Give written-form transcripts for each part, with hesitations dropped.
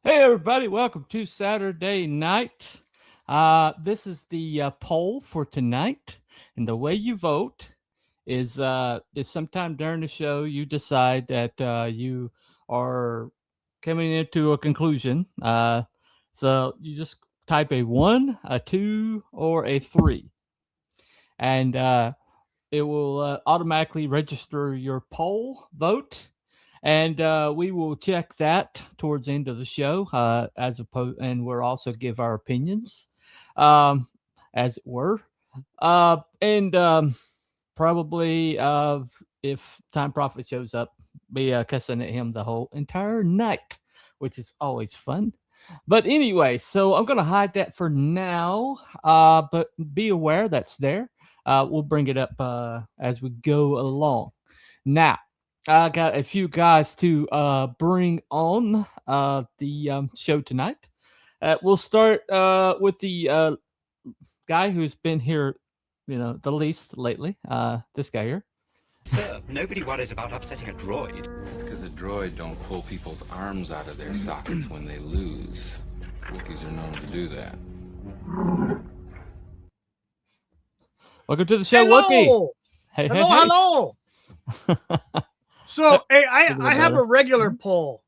Hey everybody, welcome to Saturday night. This is the poll for tonight, and the way you vote is if sometime during the show you decide that you are coming into a conclusion. So you just type a 1, a 2, or a 3, and it will automatically register your poll vote. And we will check that towards the end of the show, and we'll also give our opinions, as it were. And probably, if Time Prophet shows up, be cussing at him the whole entire night, which is always fun. But anyway, so I'm going to hide that for now, but be aware that's there. We'll bring it up as we go along. Now, I got a few guys to bring on the show tonight. We'll start with the guy who's been here, the least lately. This guy here. Sir, nobody worries about upsetting a droid. It's because a droid don't pull people's arms out of their sockets when they lose. Wookiees are known to do that. Welcome to the show, Hello! Wookie. Hey, hello. So, hey, I have a regular poll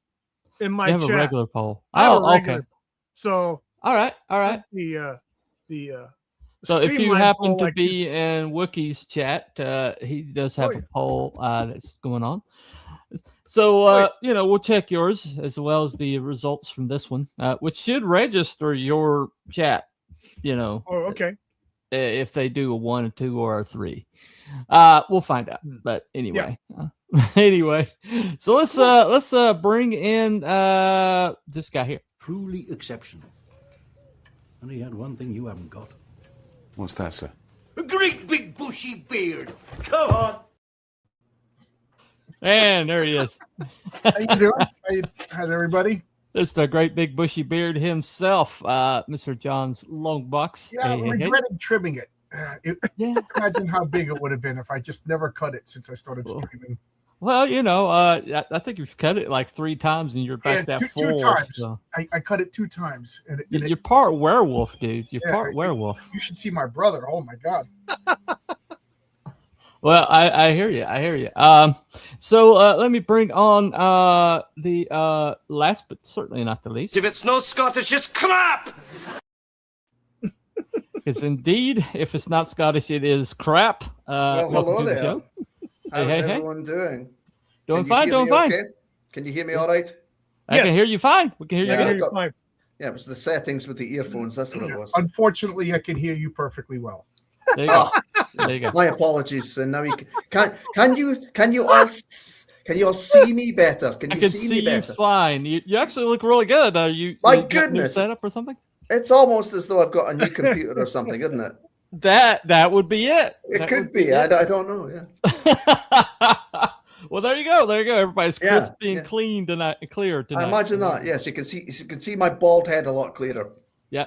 in my you have chat. a regular poll. Okay. So, all right. So if you happen to be in Wookie's chat, he does have a poll that's going on. So, we'll check yours as well as the results from this one, which should register your chat, Oh, okay. If they do a 1, a 2, or a 3. We'll find out. But anyway. Yeah. Anyway, so let's bring in this guy here. Truly exceptional. And he had one thing you haven't got. What's that, sir? A great big bushy beard. Come on. And there he is. How you doing? How's everybody? It's the great big bushy beard himself, Mr. John's Longbox. Yeah, I regretted trimming it. Just imagine how big it would have been if I just never cut it since I started streaming. Well, I think you've cut it like 3 times and you're back full. 2 times. So. I cut it 2 times. And you're part werewolf, dude. You're part werewolf. You should see my brother. Oh, my God. Well, I hear you. I hear you. So let me bring on the last, but certainly not the least. If it's no Scottish, it's crap! Because indeed, if it's not Scottish, it is crap. Well, hello there. How's everyone doing? Doing fine, doing fine. Okay? Can you hear me all right? I can hear you fine. We can hear you fine. Yeah, it was the settings with the earphones. That's what it was. Unfortunately, I can hear you perfectly well. There you go. There you go. My apologies. And now can you all see me better? Can you see me better? I can see you fine. You actually look really good. Are you? My you goodness. Setup or something? It's almost as though I've got a new computer or something, isn't it? That would be it. It could be. I don't know. Yeah. Well, there you go. There you go. Everybody's crisp Yeah, and clean tonight, clear tonight. I imagine that. Yes, you can see my bald head a lot clearer. Yeah.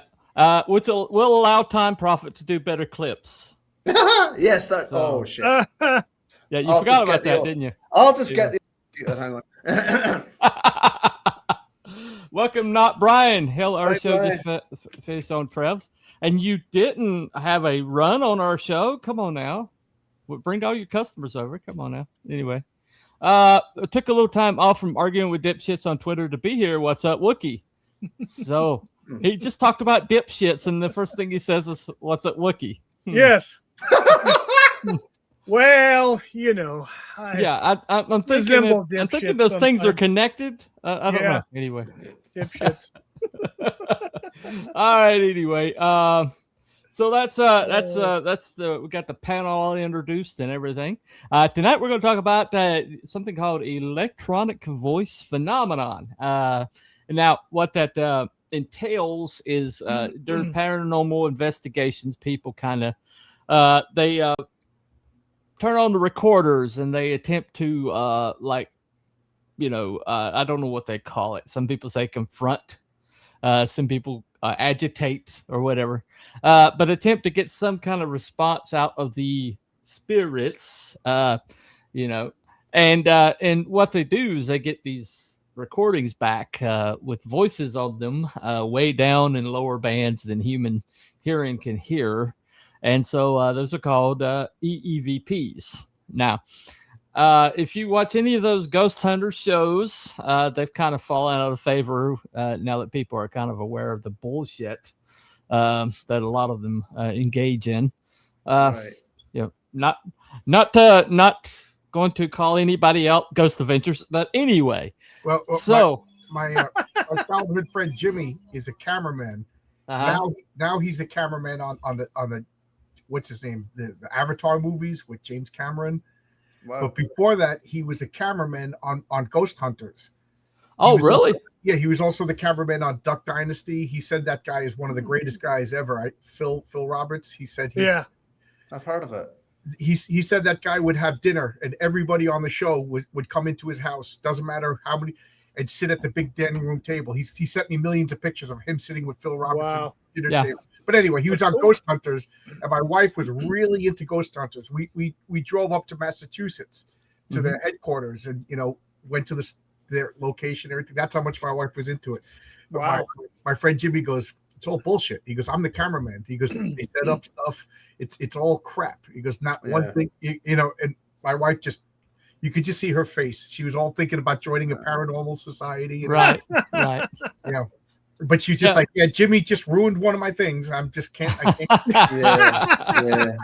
Which will allow Time Prophet to do better clips. Yes, that. So- Oh shit! Yeah, you I'll forgot just about get the that, old- didn't you? I'll just get the. Hang on. Welcome, not Brian. Hell, our Hi, show Brian. just finished on Trev's, and you didn't have a run on our show. Come on now, bring all your customers over. Come on now. Anyway, I took a little time off from arguing with dipshits on Twitter to be here. What's up, Wookie? So he just talked about dipshits, and the first thing he says is, "What's up, Wookie?" Yes. Well, you know. Yeah, I'm thinking. resemble I'm thinking dipshits those things are sometimes. connected. I don't Yeah. know. Anyway. Dipshits. All right. Anyway, so that's the we got the panel all introduced and everything. Tonight we're going to talk about something called electronic voice phenomenon. Now what that entails is during paranormal investigations, people kind of they turn on the recorders and they attempt to I don't know what they call it. Some people say confront. Some people agitate or whatever, but attempt to get some kind of response out of the spirits, and what they do is they get these recordings back with voices on them, way down in lower bands than human hearing can hear, and so those are called EVPs. Now, if you watch any of those ghost hunter shows, they've kind of fallen out of favor now that people are kind of aware of the bullshit that a lot of them engage in. Right. Not going to call anybody out Ghost Adventures, but anyway. Well, So my childhood friend Jimmy is a cameraman. Now he's a cameraman on the what's his name, the Avatar movies with James Cameron. Wow. But before that, he was a cameraman on Ghost Hunters. Oh, really? He was also the cameraman on Duck Dynasty. He said that guy is one of the greatest guys ever. Phil Roberts. He said I've heard of it. He said that guy would have dinner and everybody on the show would come into his house. Doesn't matter how many, and sit at the big dining room table. He sent me millions of pictures of him sitting with Phil Roberts at the dinner table. But anyway, he was on Ghost Hunters, and my wife was really into Ghost Hunters. We drove up to Massachusetts to their headquarters, and went to their location, everything. That's how much my wife was into it. But my friend Jimmy goes, "It's all bullshit." He goes, "I'm the cameraman." He goes, "They set up stuff. It's all crap." He goes, "Not one thing, And my wife you could just see her face. She was all thinking about joining a paranormal society. Right. But she's just like, "Yeah, Jimmy just ruined one of my things. I can't." Yeah.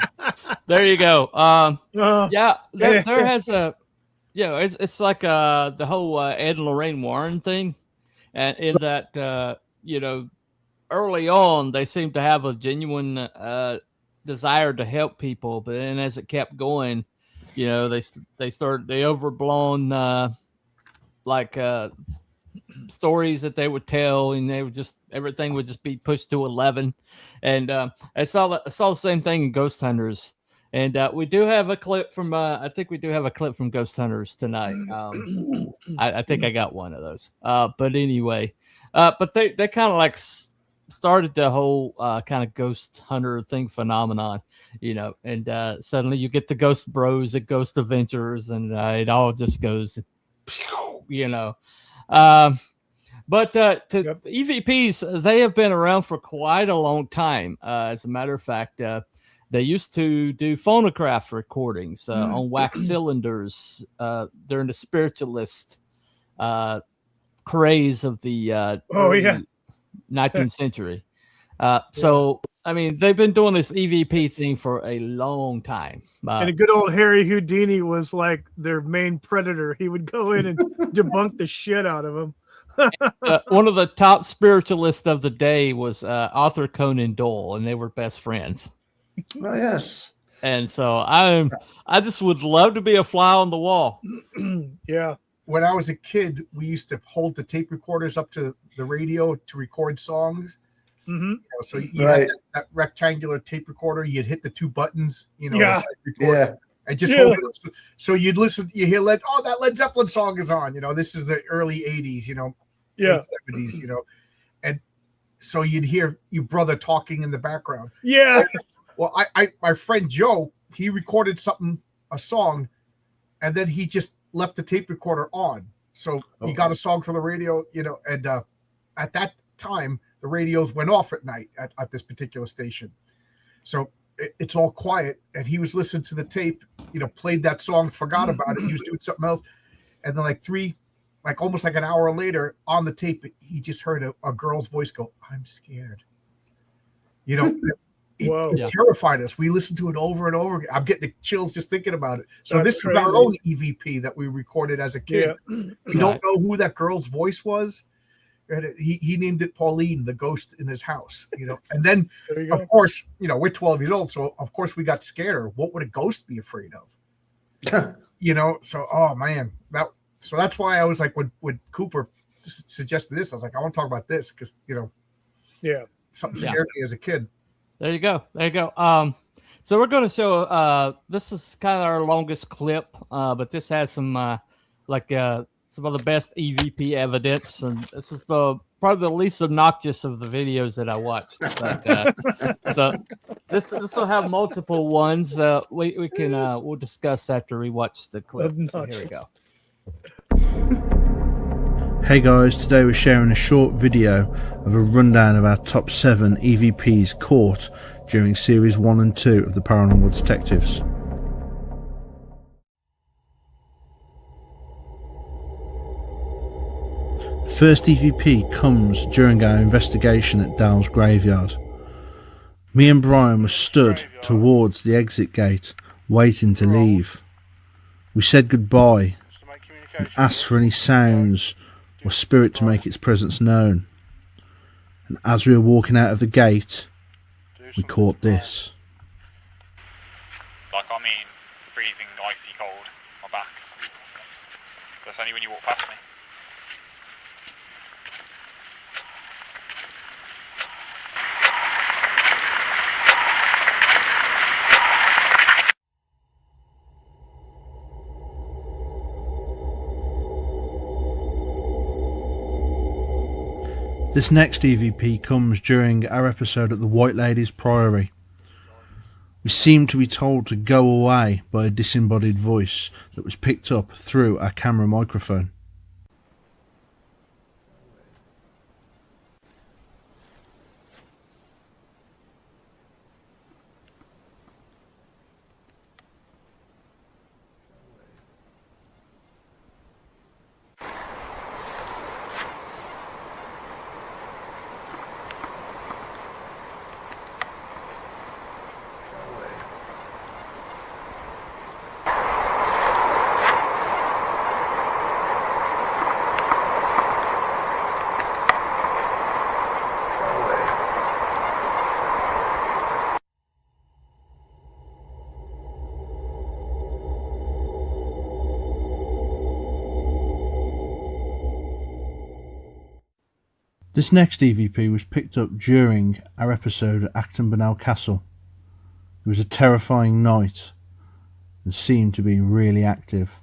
There you go. There has a, it's like the whole Ed and Lorraine Warren thing, and in that early on they seemed to have a genuine desire to help people, but then as it kept going, they overblown stories that they would tell, and they would everything would just be pushed to 11. And I saw the same thing in Ghost Hunters, and we do have a clip from I think we do have a clip from Ghost Hunters tonight. I think I got one of those, but anyway, but they kind of started the whole kind of ghost hunter thing phenomenon, and suddenly you get the ghost bros at Ghost Adventures, and it all just goes but EVPs, they have been around for quite a long time. As a matter of fact, they used to do phonograph recordings on wax cylinders during the spiritualist craze of the 19th century. So, I mean, they've been doing this EVP thing for a long time. And a good old Harry Houdini was like their main predator. He would go in and debunk the shit out of them. One of the top spiritualists of the day was Arthur Conan Doyle, and they were best friends. Oh, yes. And so I just would love to be a fly on the wall. Yeah. When I was a kid, we used to hold the tape recorders up to the radio to record songs. You know, so you Right. had that rectangular tape recorder. You'd hit the 2 buttons, you know, Yeah. Yeah. and just Yeah. hold it up. So you'd listen. You hear that Led Zeppelin song is on. You know, this is the early '80s. You know, Yeah. late '70s. You know, and so you'd hear your brother talking in the background. Yeah. Well, my friend Joe, he recorded a song, and then he just left the tape recorder on. So he got a song for the radio, you know, and at that time, the radios went off at night at this particular station. So it's all quiet, and he was listening to the tape, you know, played that song, forgot about it. He was doing something else. And then almost like an hour later on the tape, he just heard a girl's voice go, "I'm scared." You know, it terrified us. We listened to it over and over again. I'm getting the chills just thinking about it. So That's this is our own EVP that we recorded as a kid. Yeah. We don't know who that girl's voice was. And he named it Pauline, the ghost in his house, you know. And then, of course, you know, we're 12 years old, so of course we got scared. What would a ghost be afraid of? You know, so oh man, that's why I was like, when Cooper suggested this, I was like, I want to talk about this because you know, something scared me as a kid. There you go. So we're going to show. This is kind of our longest clip, but this has some some of the best EVP evidence, and this is probably the least obnoxious of the videos that I watched. But, so this will have multiple ones. We can we'll discuss after we watch the clip. So here we go. Hey guys, today we're sharing a short video of a rundown of our top 7 EVPs caught during series 1 and 2 of the Paranormal Detectives. The first EVP comes during our investigation at Dale's graveyard. Me and Brian were stood towards the exit gate, waiting to leave. We said goodbye and asked for any sounds or spirit to make its presence known. And as we were walking out of the gate, we caught this. Like, I mean, freezing, icy cold, my back. That's only when you walk past me. This next EVP comes during our episode at the White Lady's Priory. We seemed to be told to go away by a disembodied voice that was picked up through our camera microphone. This next EVP was picked up during our episode at Acton Burnell Castle. It was a terrifying night and seemed to be really active.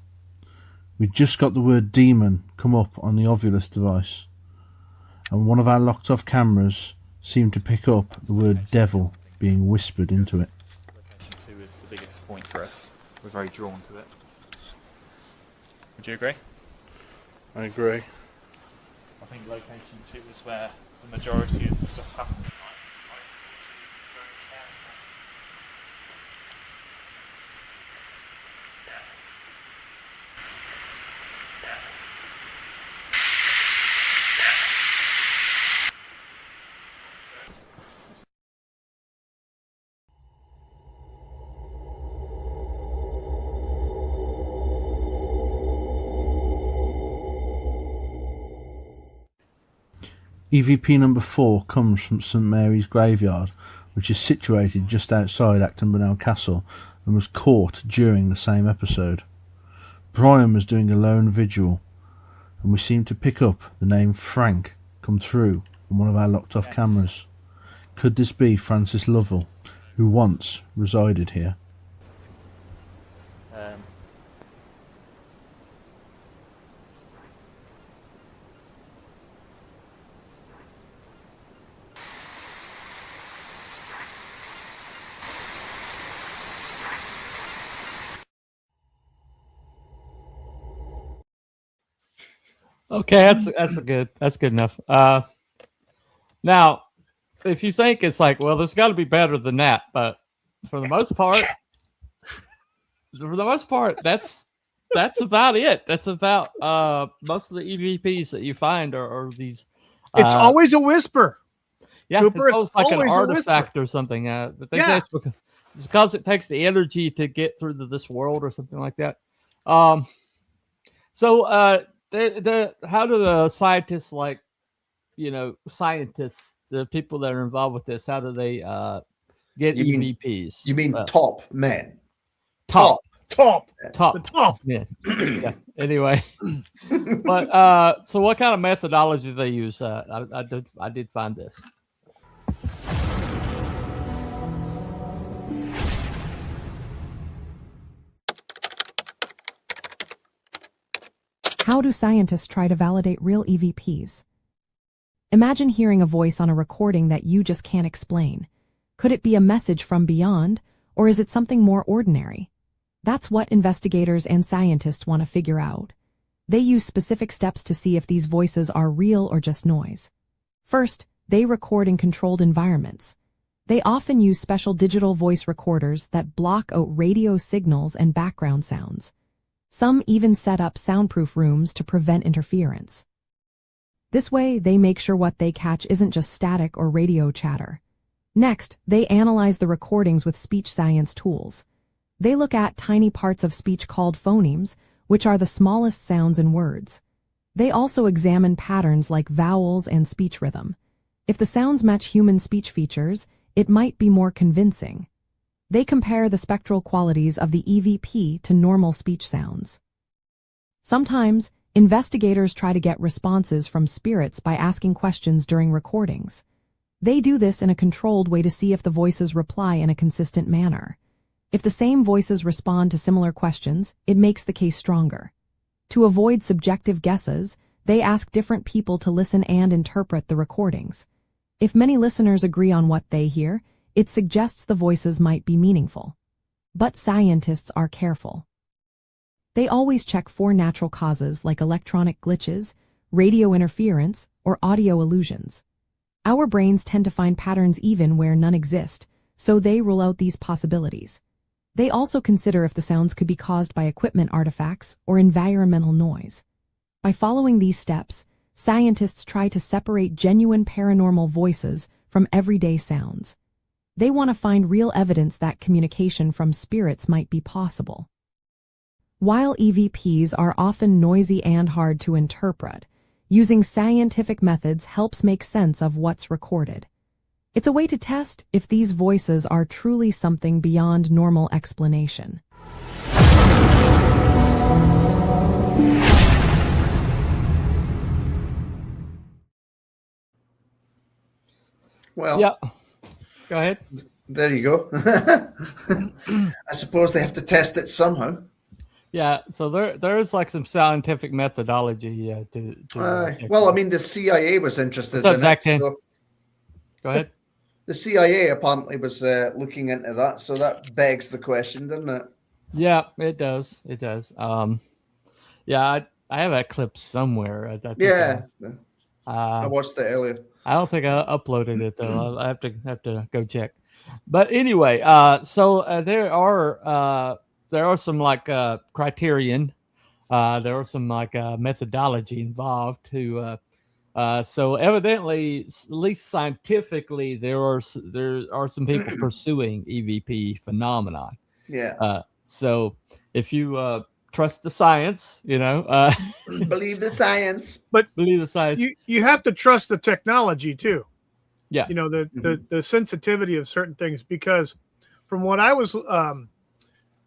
We'd just got the word demon come up on the Ovilus device, and one of our locked off cameras seemed to pick up the word devil being whispered into it. Location 2 is the biggest point for us. We're very drawn to it. Would you agree? I agree. I think location 2 is where the majority of the stuff's happening. EVP number 4 comes from St Mary's Graveyard, which is situated just outside Acton Burnell Castle and was caught during the same episode. Brian was doing a lone vigil, and we seemed to pick up the name Frank come through on one of our locked off cameras. Could this be Francis Lovell, who once resided here? Okay, that's good enough. Now, if you think it's like, well, there's got to be better than that, but for the most part, that's about it. That's about most of the EVPs that you find are these. It's always a whisper. Yeah, Cooper, it's almost like an always a artifact whisper. or something. But they say it's because it takes the energy to get through to this world or something like that. So how do the scientists, like, scientists, the people that are involved with this, how do they get EVPs? You mean top men? Top. The top. Yeah. Yeah. Anyway, but so what kind of methodology do they use? I did find this. How do scientists try to validate real EVPs? Imagine hearing a voice on a recording that you just can't explain. Could it be a message from beyond, or is it something more ordinary? That's what investigators and scientists want to figure out. They use specific steps to see if these voices are real or just noise. First, they record in controlled environments. They often use special digital voice recorders that block out radio signals and background sounds. Some even set up soundproof rooms to prevent interference. This way, they make sure what they catch isn't just static or radio chatter. Next, they analyze the recordings with speech science tools. They look at tiny parts of speech called phonemes, which are the smallest sounds in words. They also examine patterns like vowels and speech rhythm. If the sounds match human speech features, it might be more convincing. They compare the spectral qualities of the EVP to normal speech sounds. Sometimes, investigators try to get responses from spirits by asking questions during recordings. They do this in a controlled way to see if the voices reply in a consistent manner. If the same voices respond to similar questions, it makes the case stronger. To avoid subjective guesses, they ask different people to listen and interpret the recordings. If many listeners agree on what they hear, it suggests the voices might be meaningful. But scientists are careful. They always check for natural causes like electronic glitches, radio interference, or audio illusions. Our brains tend to find patterns even where none exist, so they rule out these possibilities. They also consider if the sounds could be caused by equipment artifacts or environmental noise. By following these steps, scientists try to separate genuine paranormal voices from everyday sounds. They want to find real evidence that communication from spirits might be possible. While EVPs are often noisy and hard to interpret, using scientific methods helps make sense of what's recorded. It's a way to test if these voices are truly something beyond normal explanation. Well, yeah. Go ahead. There you go. I suppose they have to test it somehow. Yeah, so there's like some scientific methodology well, I mean, the CIA was interested in it. So go ahead. The CIA apparently was looking into that, so that begs the question, doesn't it? Yeah, it does. It does. Yeah, I have that clip somewhere. I watched it earlier. I don't think I uploaded it though. I have to go check. But anyway, so there are some like criterion. There are some like methodology involved to. So evidently, at least scientifically, there are some people pursuing EVP phenomenon. Yeah. So if you trust the science, believe the science, but believe the science. You have to trust the technology too. Yeah. The sensitivity of certain things, because from what I was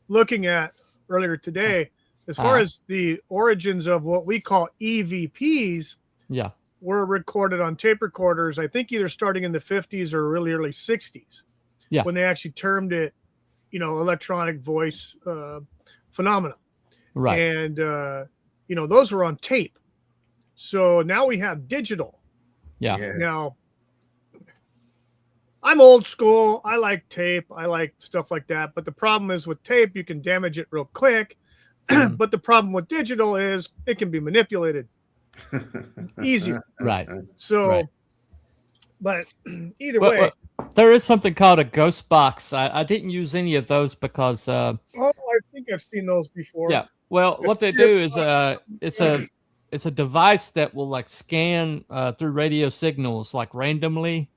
looking at earlier today, as far as the origins of what we call EVPs, yeah, were recorded on tape recorders, I think either starting in the 50s or really early 60s. Yeah. When they actually termed it, electronic voice phenomena. Right. And, those were on tape. So now we have digital. Yeah. Now, I'm old school. I like tape. I like stuff like that. But the problem is with tape, you can damage it real quick. But the problem with digital is it can be manipulated easier. Right. So, but either way. There is something called a ghost box. I didn't use any of those because. I think I've seen those before. Yeah. Well, what they do is it's a device that will like scan through radio signals like randomly.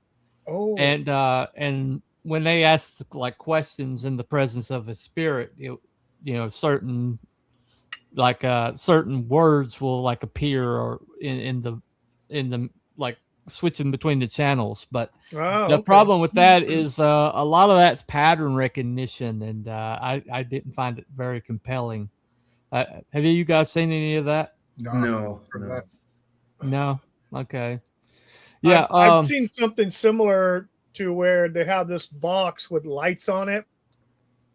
Oh. And when they ask like questions in the presence of a spirit, certain words will like appear or in the like switching between the channels. But the problem with that is a lot of that's pattern recognition, and I didn't find it very compelling. Have you guys seen any of that? No. No. Okay. Yeah, I've seen something similar to where they have this box with lights on it,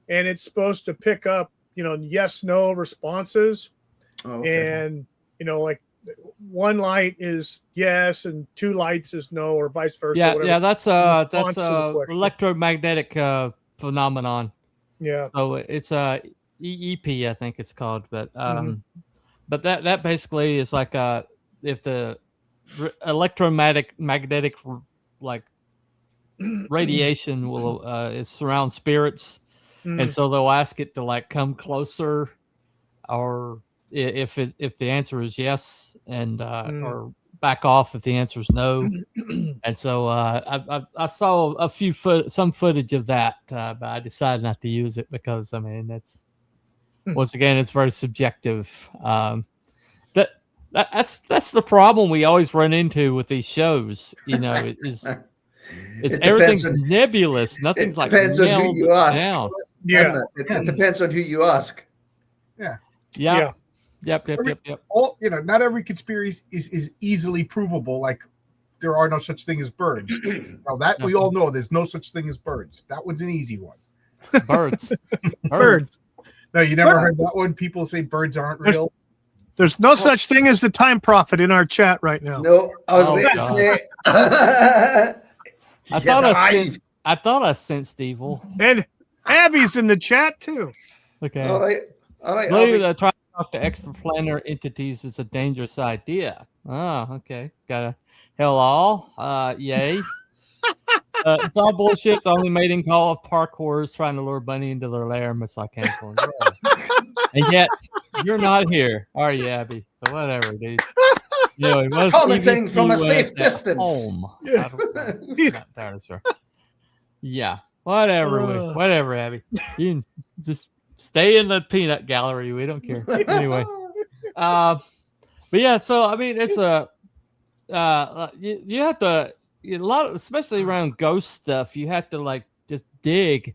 and it's supposed to pick up, yes, no responses. And, like one light is yes and two lights is no, or vice versa. Yeah, that's electromagnetic phenomenon. Yeah. So it's EEP, I think it's called, but that basically is like if the electromagnetic like radiation will it surround spirits, and so they'll ask it to like come closer, or if the answer is yes, and or back off if the answer is no. And so I saw some footage of that, but I decided not to use it because that's once again it's very subjective. That's the problem we always run into with these shows. It's everything's nebulous. Nothing's like depends on who you ask. Down. Yeah, it depends on who you ask. Yeah. Yep. All not every conspiracy is easily provable. Like there are no such thing as birds. Now that we all know, there's no such thing as birds. That one's an easy one. Birds. No, you never heard that one. People say birds aren't real. There's no such thing as the time prophet in our chat right now. No, I was going to say. I thought I sensed evil. And Abby's in the chat too. Okay. All right. Believe that trying to talk to extraplanar entities is a dangerous idea. Oh, okay. Gotta hello. Yay. It's all bullshit. It's only made in call of parkours trying to lure Bunny into their lair and missile canceling. And yet you're not here, are you, Abby? So whatever, dude. Commenting from a safe distance. Home. Yeah. Not entirely sure. Yeah. Whatever, Abby. You can just stay in the peanut gallery. We don't care. Anyway. But yeah, so it's you have to a lot of, especially around ghost stuff, you have to like just dig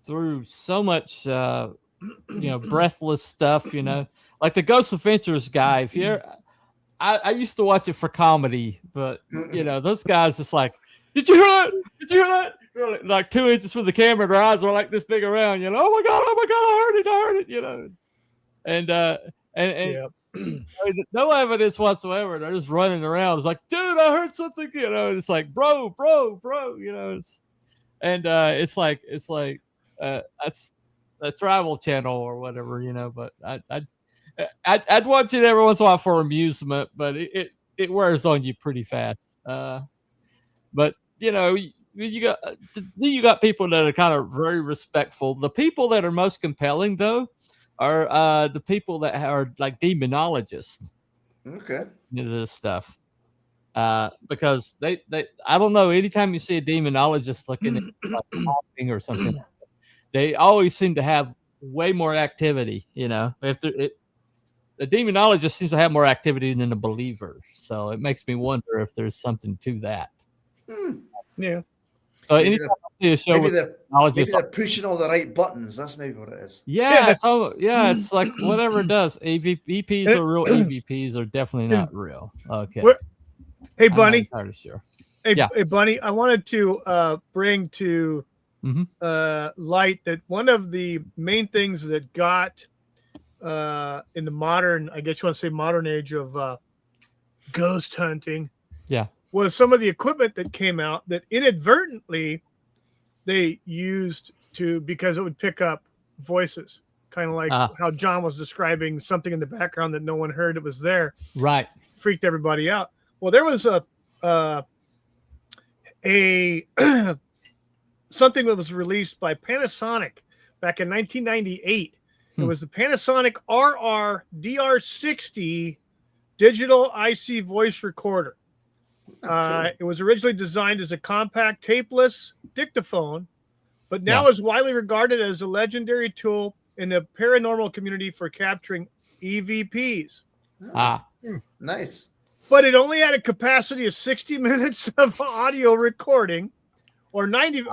through so much breathless stuff, like the Ghost Adventures guy. If you're I used to watch it for comedy, but those guys just like, did you hear that? Did you hear that? Like 2 inches from the camera, their eyes are like this big around, oh my god, I heard it, and no evidence whatsoever. They're just running around. It's like, dude, I heard something, it's like, bro, it's like that's a travel channel or whatever, but I'd watch it every once in a while for amusement, but it wears on you pretty fast. But you got people that are kind of very respectful. The people that are most compelling, though, are the people that are like demonologists. Okay. Into this stuff, because they I don't know. Anytime you see a demonologist looking at like talking or something, they always seem to have way more activity. If the demonologist seems to have more activity than the believer, so it makes me wonder if there's something to that. Yeah. So anytime I see a show with maybe they're pushing all the right buttons. That's maybe what it is. Yeah, it's like whatever it does. EVPs are real. EVPs are definitely not real. Okay. Hey, I'm not Bunny. entirely sure. Hey, Bunny. I wanted to bring to light that one of the main things that got in the modern, I guess you want to say modern age of ghost hunting, was some of the equipment that came out that inadvertently they used because it would pick up voices, kind of like how John was describing something in the background that no one heard it was there. Right. Freaked everybody out. Well, there was a something that was released by Panasonic back in 1998. It was the Panasonic DR60 digital IC voice recorder. It was originally designed as a compact tapeless dictaphone, but now is widely regarded as a legendary tool in the paranormal community for capturing EVPs. Nice. But it only had a capacity of 60 minutes of audio recording or 90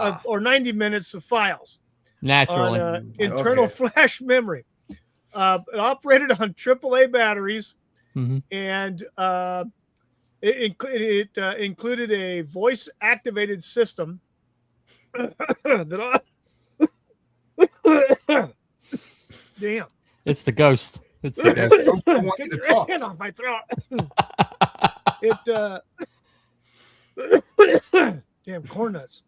minutes of files. Naturally. On internal flash memory. It operated on AAA batteries, and it included a voice-activated system. Damn. It's the ghost. It's the ghost. Get your hand off my throat. Damn corn nuts.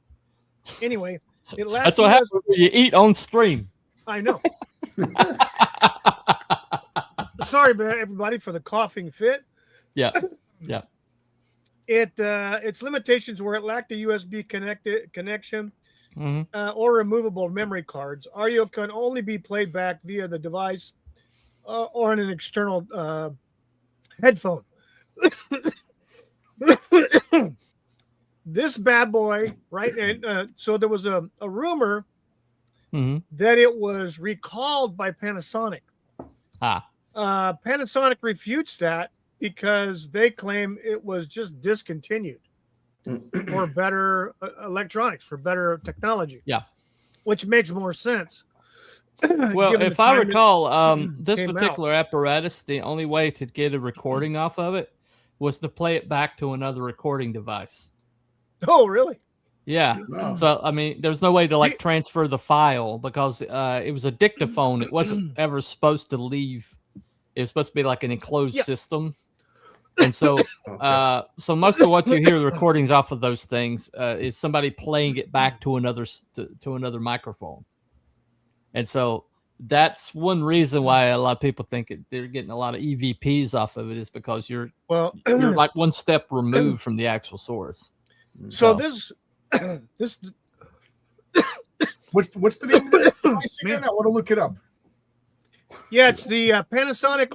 Anyway, that's what happens when you eat on stream. I know. Sorry, everybody, for the coughing fit. Yeah. Its limitations were it lacked a USB connection or removable memory cards. Audio can only be played back via the device or on an external headphone. This bad boy, right? And so there was a rumor that it was recalled by Panasonic. Panasonic refutes that because they claim it was just discontinued for better electronics, for better technology. Yeah. Which makes more sense. Well, if I recall, this particular apparatus, the only way to get a recording off of it was to play it back to another recording device. Oh, really? Yeah. Wow. So, I mean, there's no way to transfer the file because it was a dictaphone. It wasn't ever supposed to leave. It was supposed to be like an enclosed system. And so, so most of what you hear the recordings off of those things is somebody playing it back to another microphone. And so that's one reason why a lot of people think they're getting a lot of EVPs off of it is because you're like one step removed from the actual source. So this what's the name of this device again? I want to look it up. Yeah, it's the Panasonic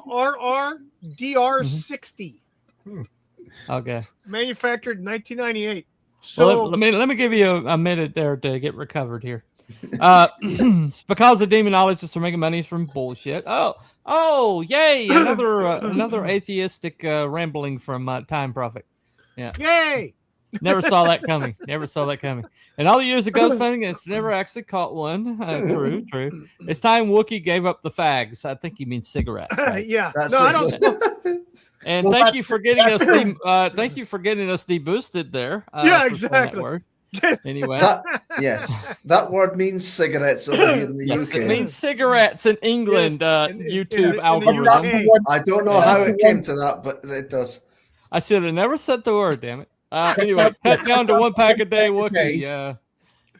DR60. Okay. Manufactured in 1998. So let me give you a minute there to get recovered here. It's because the demonologists are making money from bullshit. Oh, yay! Another atheistic rambling from Time Prophet. Yeah. Yay! Never saw that coming. And all the years of ghost hunting, it's never actually caught one. True. It's time Wookiee gave up the fags. I think he means cigarettes. Right? Yeah. I don't smoke. And thank you for getting us. Thank you for getting us deboosted there. Yeah, exactly. Word. Anyway, that word means cigarettes over here in the UK. It means cigarettes in England. YouTube algorithm. I don't know how it came to that, but it does. I should have never said the word. Damn it. Anyway, cut down to 1 pack a day, Wookiee.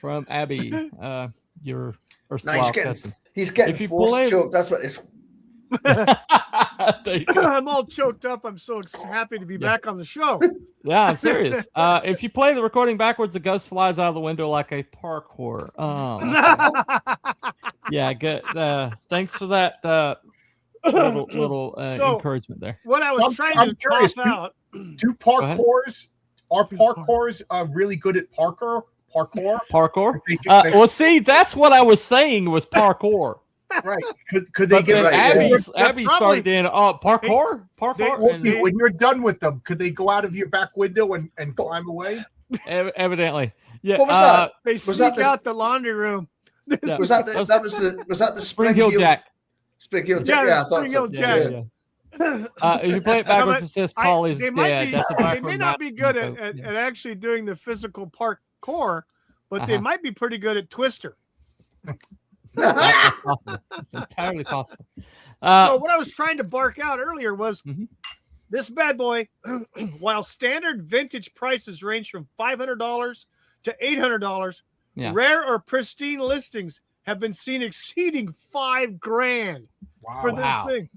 From Abby, your erstwhile cousin. He's getting force choked. That's what it's. I'm all choked up. I'm so happy to be back on the show. Yeah, I'm serious. If you play the recording backwards, the ghost flies out of the window like a parkour. Yeah, good. Thanks for that little encouragement there. What I was trying to curious, toss out. Do parkours really good at parkour? Well, see, that's what I was saying was parkour. Right? Could they get Abby started in parkour? When you're done with them, could they go out of your back window and climb away? Evidently, yeah. What was that? They sneak out the laundry room. Was that the Spring Hill Jack? Spring Hill Jack. Yeah, I thought Spring Hill Jack. Yeah. If you play it backwards, it says Paul is dead. That's a they may not be good at actually doing the physical parkour, but they might be pretty good at Twister. That's possible. It's entirely possible. So what I was trying to bark out earlier was this bad boy, while standard vintage prices range from $500 to $800, rare or pristine listings have been seen exceeding $5,000 for this thing.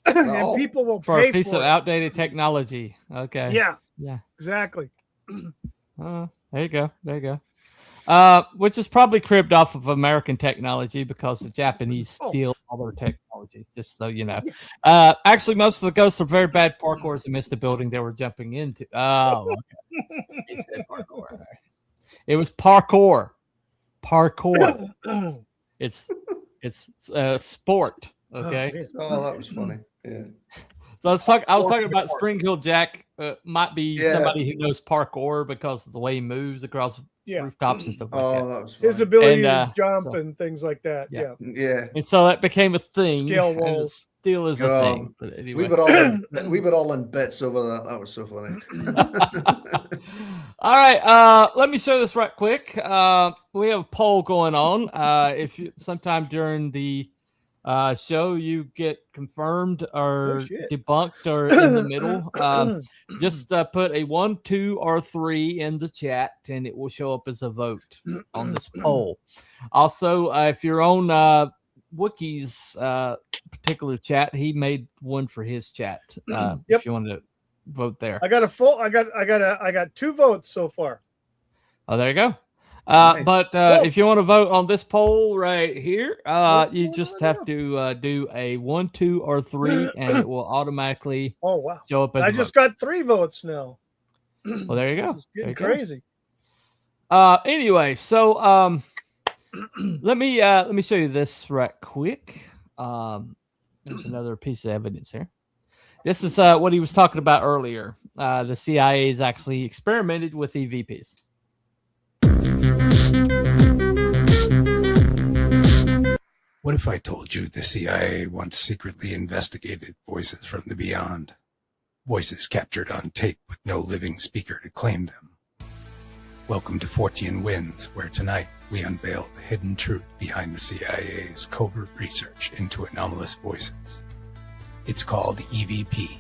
And people will for pay a piece for of outdated technology. Okay. Yeah, exactly. There you go. Which is probably cribbed off of American technology because the Japanese steal all their technology, just so you know. Actually, most of the ghosts are very bad parkours and missed the building they were jumping into. Oh, okay. He said parkour. It was parkour. It's sport. Okay. Oh, that was funny. Yeah. So I was talking about Spring Hill Jack might be somebody who knows parkour because of the way he moves across rooftops and stuff like that. That was funny. His ability to jump and things like that. Yeah. And so that became a thing. Scale walls. Still is a thing. But anyway. We were all in bits over that. That was so funny. All right. Let me show this right quick. We have a poll going on. If you, sometime during the show you get confirmed or debunked or in the middle, just put a 1, 2, or 3 in the chat and it will show up as a vote on this poll. Also, if you're on Wookie's particular chat, he made one for his chat. If you want to vote there. I got 2 votes so far. Oh, there you go. But if you want to vote on this poll right here, you just have to do a 1, 2, or 3, and it will automatically show up as I just got 3 votes now. Well, there you go. This is getting crazy. Anyway, so let me show you this right quick. There's another piece of evidence here. This is what he was talking about earlier. The CIA has actually experimented with EVPs. What if I told you the CIA once secretly investigated voices from the beyond? Voices captured on tape with no living speaker to claim them. Welcome to 14 Winds, where tonight we unveil the hidden truth behind the CIA's covert research into anomalous voices. It's called EVP,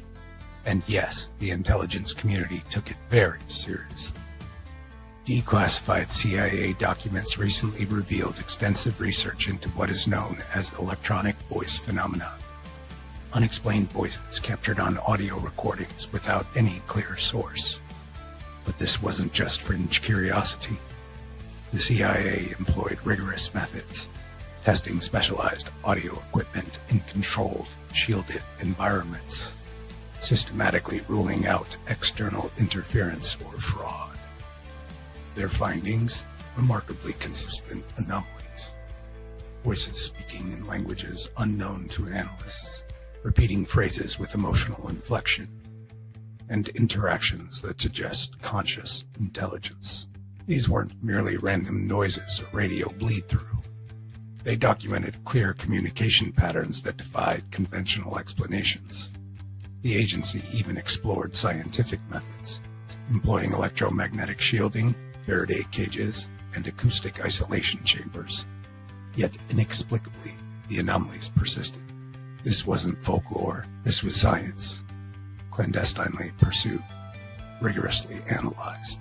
and yes, the intelligence community took it very seriously. Declassified CIA documents recently revealed extensive research into what is known as electronic voice phenomena. Unexplained voices captured on audio recordings without any clear source. But this wasn't just fringe curiosity. The CIA employed rigorous methods, testing specialized audio equipment in controlled, shielded environments, systematically ruling out external interference or fraud. Their findings, remarkably consistent anomalies. Voices speaking in languages unknown to analysts, repeating phrases with emotional inflection, and interactions that suggest conscious intelligence. These weren't merely random noises or radio bleed-through. They documented clear communication patterns that defied conventional explanations. The agency even explored scientific methods, employing electromagnetic shielding, Faraday cages, and acoustic isolation chambers. Yet inexplicably, the anomalies persisted. This wasn't folklore, this was science. Clandestinely pursued, rigorously analyzed,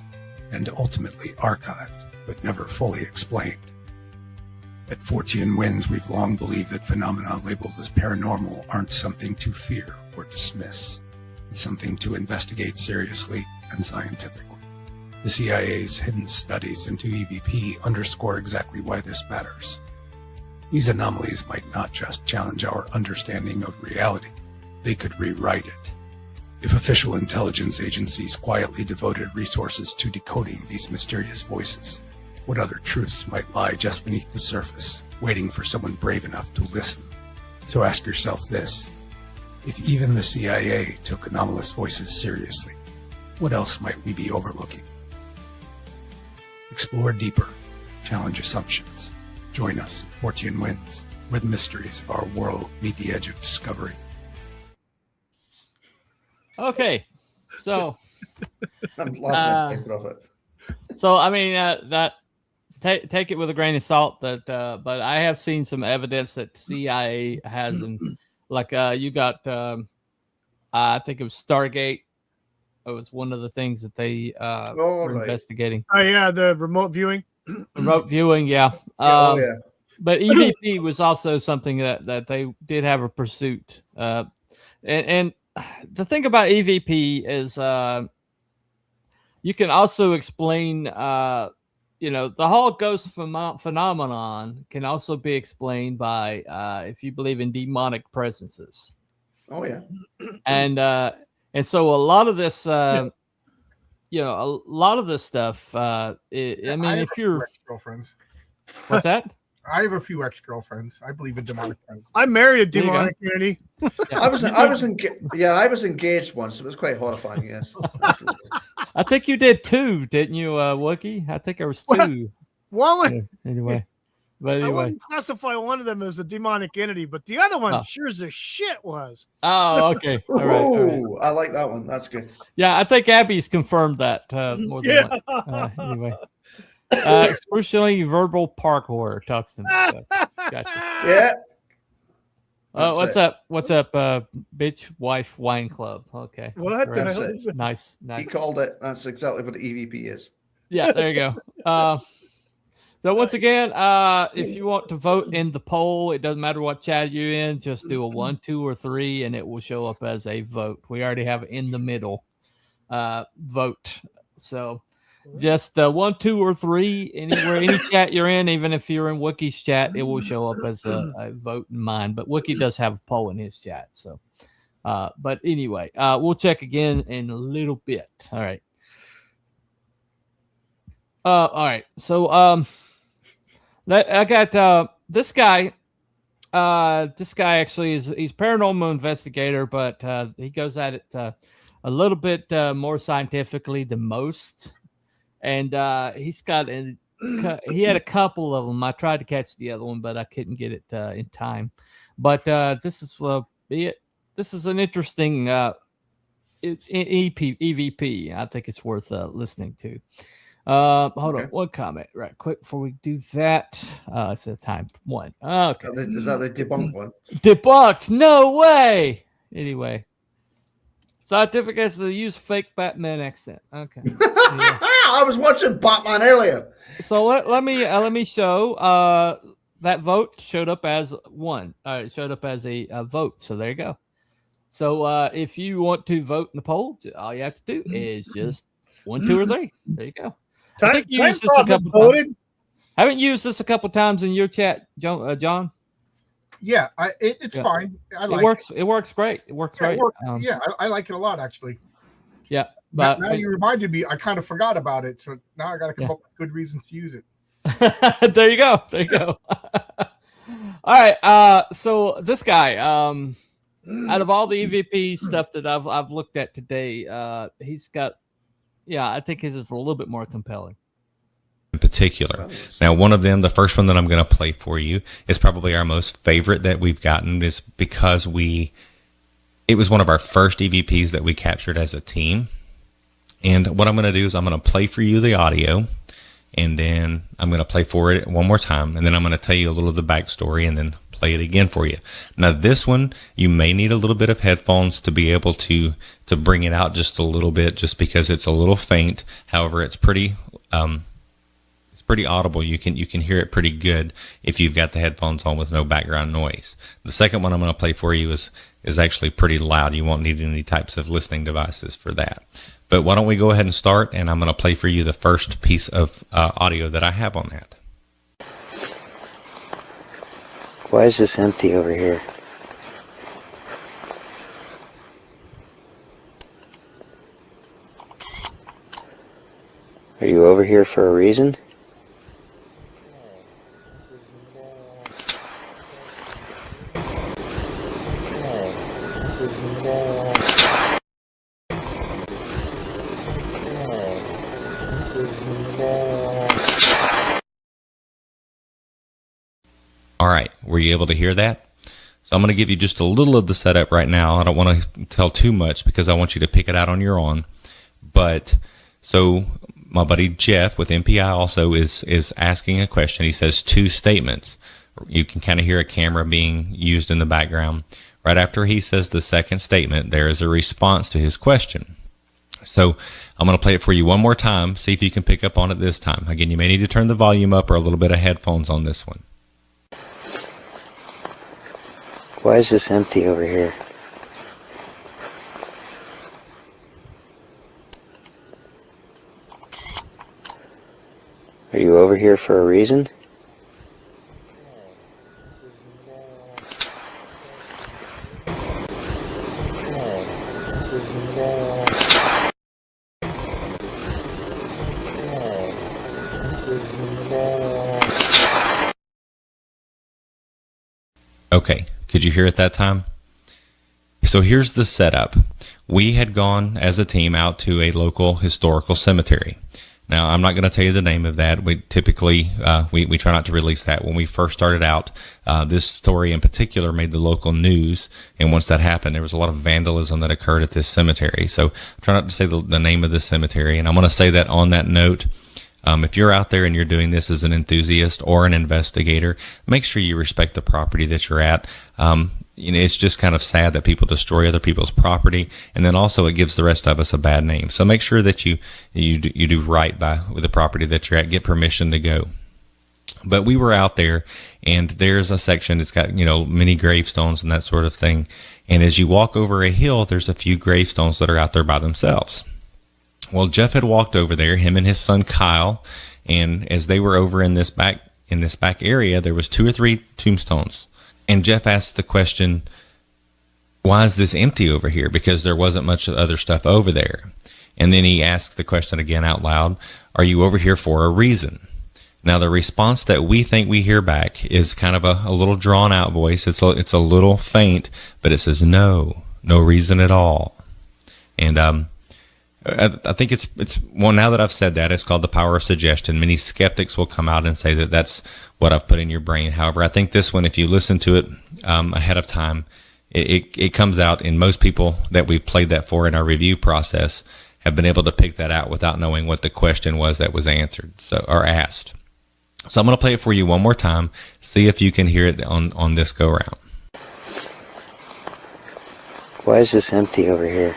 and ultimately archived, but never fully explained. At 14 Winds, we've long believed that phenomena labeled as paranormal aren't something to fear or dismiss. It's something to investigate seriously and scientifically. The CIA's hidden studies into EVP underscore exactly why this matters. These anomalies might not just challenge our understanding of reality, they could rewrite it. If official intelligence agencies quietly devoted resources to decoding these mysterious voices, what other truths might lie just beneath the surface, waiting for someone brave enough to listen? So ask yourself this: if even the CIA took anomalous voices seriously, what else might we be overlooking? Explore deeper, challenge assumptions. Join us at 14 Winds, where the mysteries of our world meet the edge of discovery. Okay, so I'm laughing at Prophet. So I mean that take it with a grain of salt. That but I have seen some evidence that the CIA has, and like you got I think it was Stargate. It was one of the things that they were investigating. Oh yeah, the remote viewing. Remote viewing, yeah. Yeah. But EVP was also something that they did have a pursuit. And the thing about EVP is you can also explain, the whole ghost phenomenon can also be explained by if you believe in demonic presences. Oh yeah. And so a lot of this, a lot of this stuff. I mean, if you're ex-girlfriends, what's that? I have a few ex-girlfriends. I believe in demonic presence. I married a demonic entity. I was engaged once. It was quite horrifying. Yes, absolutely. I think you did too, didn't you, Wookie? I think there was two. One. Anyway, but I anyway. wouldn't classify one of them as a demonic entity, but the other one sure as a shit was. Oh, okay. All right. Ooh, I like that one. That's good. Yeah, I think Abby's confirmed that more than once. Anyway. Excruciating verbal park horror talks to me. So, gotcha. Yeah. What's up? What's up, bitch wife wine club? Okay. What the hell is it? Nice. He called it. That's exactly what the EVP is. Yeah, there you go. So once again, if you want to vote in the poll, it doesn't matter what chat you're in, just do a 1, 2, or 3, and it will show up as a vote. We already have in the middle vote. So just 1, 2, or 3, anywhere, any chat you're in, even if you're in Wookie's chat, it will show up as a vote in mine. But Wookie does have a poll in his chat. So, but anyway, we'll check again in a little bit. All right. All right. So, I got this guy. This guy actually he's paranormal investigator, but he goes at it a little bit more scientifically than most. And he had a couple of them. I tried to catch the other one, but I couldn't get it in time. But this is this is an interesting EVP. I think it's worth listening to. Hold on, one comment right quick before we do that. It's a time one. Okay, is that the debunked one? Debunked? No way. Anyway, scientific as the use fake Batman accent. Okay. Anyway. I was watching Batman earlier. So let me show. That vote showed up as one. It showed up as a vote. So there you go. So if you want to vote in the poll, all you have to do is just 1, 2, or 3. There you go. I think you used this a couple times. Haven't you used this a couple times in your chat, John? Yeah, it's fine. It works great. It works great. I like it a lot, actually. Yeah, but now you reminded me. I kind of forgot about it, so now I got to come up with good reasons to use it. There you go. There you go. All right. So this guy, out of all the EVP stuff that I've looked at today, he's got. Yeah, I think his is a little bit more compelling. In particular. Now, one of them, the first one that I'm going to play for you, is probably our most favorite that we've gotten, is because it was one of our first EVPs that we captured as a team. And what I'm going to do is I'm going to play for you the audio, and then I'm going to play for it one more time, and then I'm going to tell you a little of the backstory, and then play it again for you. Now, this one, you may need a little bit of headphones to be able to bring it out just a little bit, just because it's a little faint. However, it's pretty audible. You can hear it pretty good if you've got the headphones on with no background noise. The second one I'm going to play for you is actually pretty loud. You won't need any types of listening devices for that. But why don't we go ahead and start, and I'm going to play for you the first piece of audio that I have on that. Why is this empty over here? Are you over here for a reason? All right, were you able to hear that? So I'm going to give you just a little of the setup right now. I don't want to tell too much because I want you to pick it out on your own. But so my buddy Jeff with MPI also is asking a question. He says 2 statements. You can kind of hear a camera being used in the background. Right after he says the second statement, there is a response to his question. So I'm going to play it for you one more time. See if you can pick up on it this time. Again, you may need to turn the volume up or a little bit of headphones on this one. Why is this empty over here? Are you over here for a reason? Okay, could you hear it that time? So here's the setup. We had gone as a team out to a local historical cemetery. Now, I'm not going to tell you the name of that. We typically, we try not to release that. When we first started out, this story in particular made the local news. And once that happened, there was a lot of vandalism that occurred at this cemetery. So try not to say the name of the cemetery. And I'm going to say that on that note, if you're out there and you're doing this as an enthusiast or an investigator, make sure you respect the property that you're at. It's just kind of sad that people destroy other people's property, and then also it gives the rest of us a bad name. So make sure that you do right with the property that you're at. Get permission to go. But we were out there, and there's a section that's got many gravestones and that sort of thing. And as you walk over a hill, there's a few gravestones that are out there by themselves. Well, Jeff had walked over there, him and his son Kyle, and as they were over in this back area, there was 2 or 3 tombstones. And Jeff asked the question, why is this empty over here? Because there wasn't much other stuff over there. And then he asked the question again out loud, are you over here for a reason? Now, the response that we think we hear back is kind of a little drawn out voice. It's a little faint, but it says, no reason at all. And I think it's well, now that I've said that, it's called the power of suggestion. Many skeptics will come out and say that that's what I've put in your brain. However, I think this one, if you listen to it ahead of time, it comes out, and most people that we've played that for in our review process have been able to pick that out without knowing what the question was that was answered or asked. So I'm going to play it for you one more time. See if you can hear it on this go round. Why is this empty over here?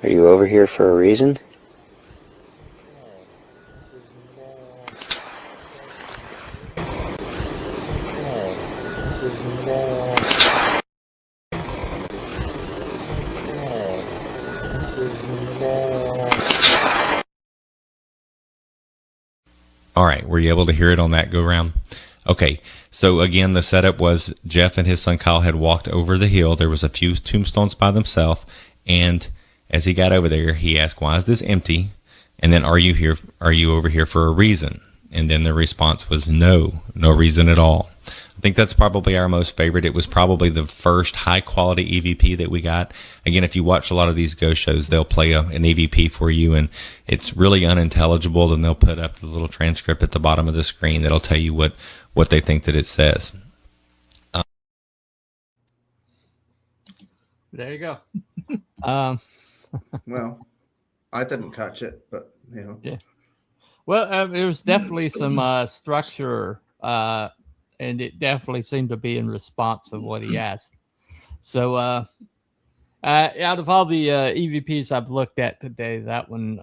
Are you over here for a reason? All right, were you able to hear it on that go round? Okay, so again, the setup was Jeff and his son Kyle had walked over the hill. There was a few tombstones by themselves, and as he got over there, he asked, why is this empty? And then, are you over here for a reason? And then the response was no reason at all. I think that's probably our most favorite. It was probably the first high quality EVP that we got. Again, if you watch a lot of these ghost shows, they'll play an EVP for you, and it's really unintelligible. Then they'll put up the little transcript at the bottom of the screen that'll tell you what they think that it says. There you go. Well, I didn't catch it, but yeah. Well, there was definitely some structure, and it definitely seemed to be in response of what he asked. So, out of all the EVPs I've looked at today, that one's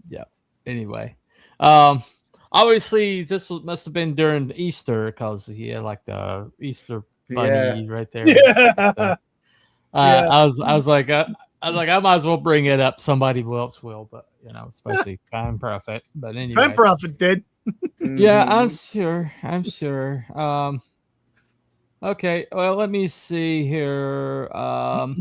yeah. Anyway, obviously this must have been during Easter because he had like the Easter bunny right there. Yeah. I was like, I might as well bring it up. Somebody else will, but especially Time Prophet. But anyway, Time Prophet did. Yeah, I'm sure. Okay, well, let me see here. All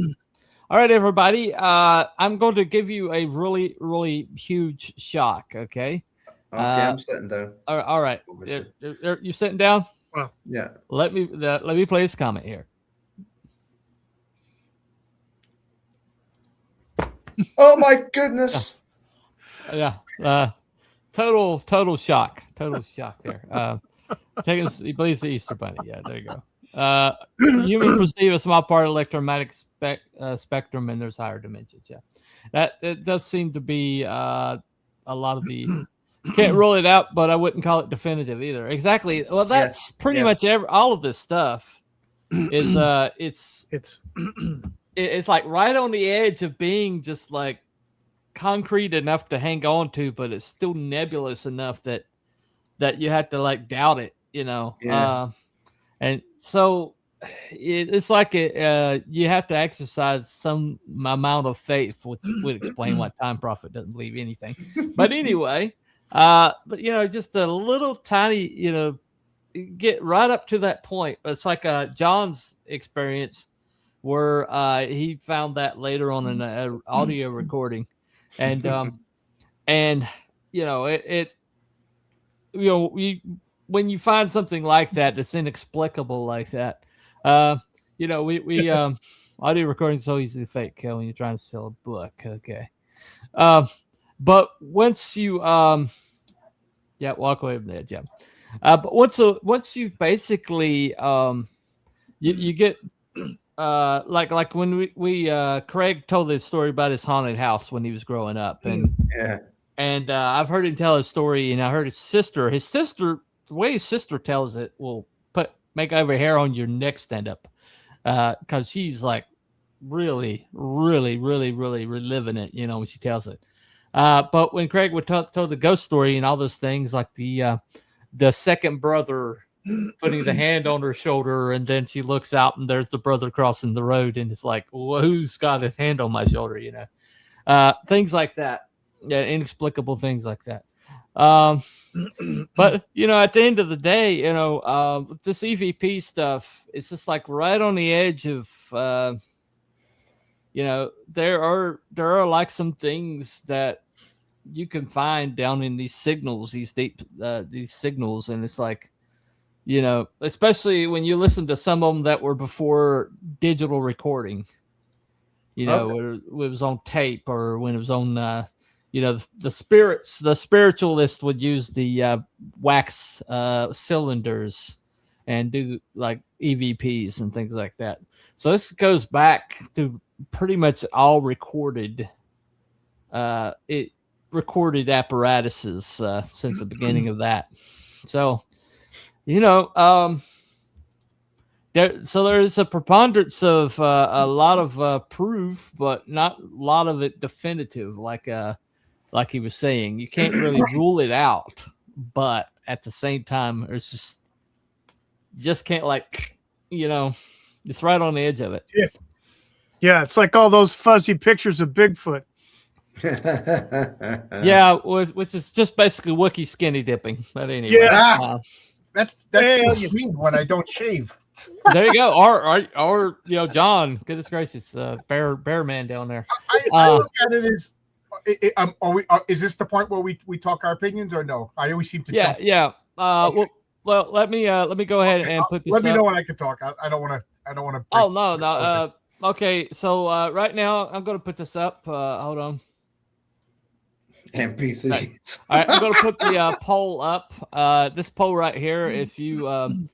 right, everybody. I'm going to give you a really, really huge shock. Okay. Okay, I'm sitting down. All right. You're sitting down. Wow. Yeah. Let me play this comment here. Oh my goodness! Total shock there. He believes the Easter Bunny. Yeah, there you go. Humans perceive a small part of electromagnetic spectrum, and there's higher dimensions. Yeah, that does seem to be a lot of the. Can't rule it out, but I wouldn't call it definitive either. Exactly. Well, that's pretty much all of this stuff. Is it's like right on the edge of being just like concrete enough to hang on to, but it's still nebulous enough that you have to like doubt it, and so it's like you have to exercise some amount of faith, which would explain why Time Prophet doesn't believe anything. But anyway, but just a little tiny, get right up to that point. It's like John's experience where he found that later on in an audio recording, and when you find something like that's inexplicable like that, we audio recordings so easy to fake when you're trying to sell a book. Okay, but once you walk away from the edge, but once you basically you get like when we Craig told this story about his haunted house when he was growing up, and I've heard him tell his story, and I heard his sister, the way his sister tells it will make every hair on your neck stand up, because she's like really reliving it, when she tells it. But when Craig would tell the ghost story and all those things, like the second brother putting the hand on her shoulder, and then she looks out and there's the brother crossing the road, and it's like, well, who's got his hand on my shoulder? Things like that. Yeah, inexplicable things like that. But at the end of the day, this EVP stuff, it's just like right on the edge of there are like some things that you can find down in these signals, these deep these signals, and it's like, especially when you listen to some of them that were before digital recording, where it was on tape, or when it was on the spiritualist would use the wax cylinders and do like EVPs and things like that. So this goes back to pretty much all recorded apparatuses since the beginning of that. So there's a preponderance of a lot of proof, but not a lot of it definitive, like he was saying. You can't really rule it out, but at the same time, it's just can't it's right on the edge of it. Yeah, it's like all those fuzzy pictures of Bigfoot. Yeah, which is just basically Wookiee skinny dipping. But anyway, that's how you mean when I don't shave. There you go. Or John, goodness gracious, bear man down there. I look at it as, is this the point where we talk our opinions or no? I always seem to. Yeah. Okay. Well, let me go ahead and put this. Let me know when I can talk. I don't want to. Oh no. Okay. So right now I'm going to put this up. Hold on. MP3. Right. All right, I'm going to put the poll up. This poll right here. If you,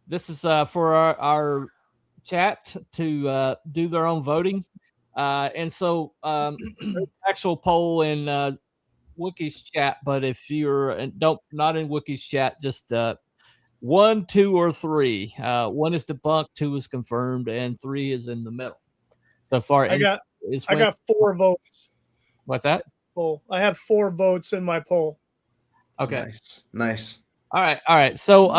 this is for our chat to do their own voting, and so actual poll in Wookiee's chat. But if you're not in Wookiee's chat, just 1, 2, or 3. 1 is debunked, 2 is confirmed, and 3 is in the middle. So far, I got 4 votes. What's that? Poll. I have 4 votes in my poll. Okay. Nice. All right. So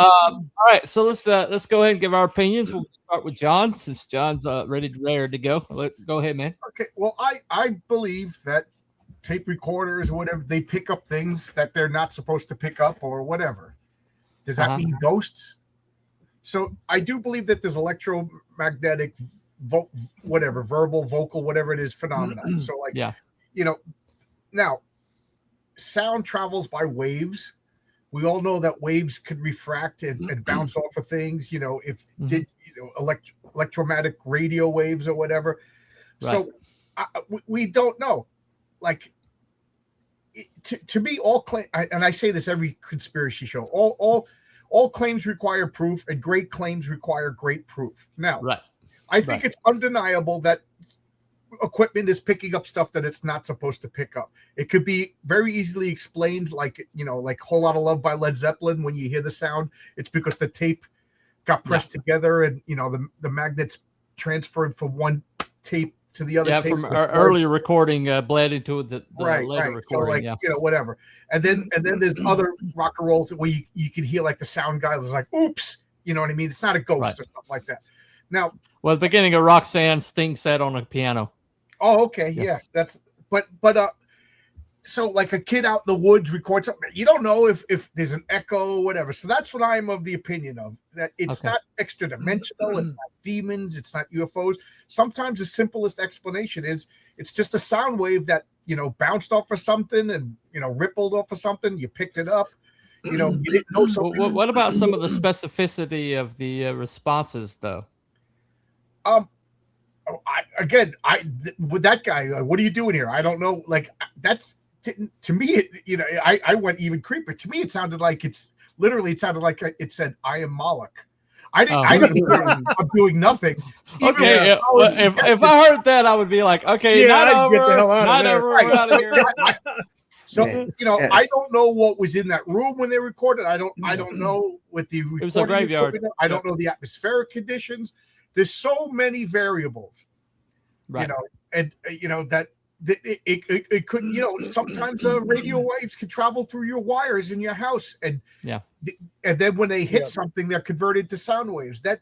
So let's go ahead and give our opinions. We'll start with John, since John's ready to go. Go ahead, man. Okay. Well, I believe that tape recorders, whatever, they pick up things that they're not supposed to pick up, or whatever. Does that mean ghosts? So I do believe that there's electromagnetic, verbal, vocal, whatever it is, phenomenon. So now sound travels by waves. We all know that waves could refract and bounce off of things, electromagnetic radio waves or whatever. Right. So we don't know. Like, to me, all claim, and I say this every conspiracy show, all claims require proof, and great claims require great proof. Now, I think it's undeniable that equipment is picking up stuff that it's not supposed to pick up. It could be very easily explained, like Whole Lot of Love by Led Zeppelin. When you hear the sound, it's because the tape got pressed together, and the magnets transferred from one tape to the other. Yeah, tape from our earlier recording bled into the right, later right. recording. So whatever. And then there's other rock and rolls where you can hear like the sound guy was like, "Oops," you know what I mean? It's not a ghost or stuff like that. Now, well, the beginning of Roxanne, Sting sat on a piano. Oh, okay, yeah. That's but so like a kid out in the woods records something. You don't know if there's an echo or whatever. So that's what I'm of the opinion of, that it's not extra dimensional, it's not demons, it's not UFOs. Sometimes the simplest explanation is it's just a sound wave that bounced off of something and rippled off of something. You picked it up. You didn't know something. What about some of the specificity of the responses, though? With that guy, what are you doing here? I don't know. Like that's to me, I went even creepier. To me, it sounded like it said, "I am Moloch." I didn't. I'm doing nothing. Okay, if I heard that, I would be like, okay, not over. We're out of here. So I don't know what was in that room when they recorded. I don't know what the it was a graveyard. I don't know the atmospheric conditions. There's so many variables, right. That it could, sometimes radio waves can travel through your wires in your house, and then when they hit something, they're converted to sound waves. That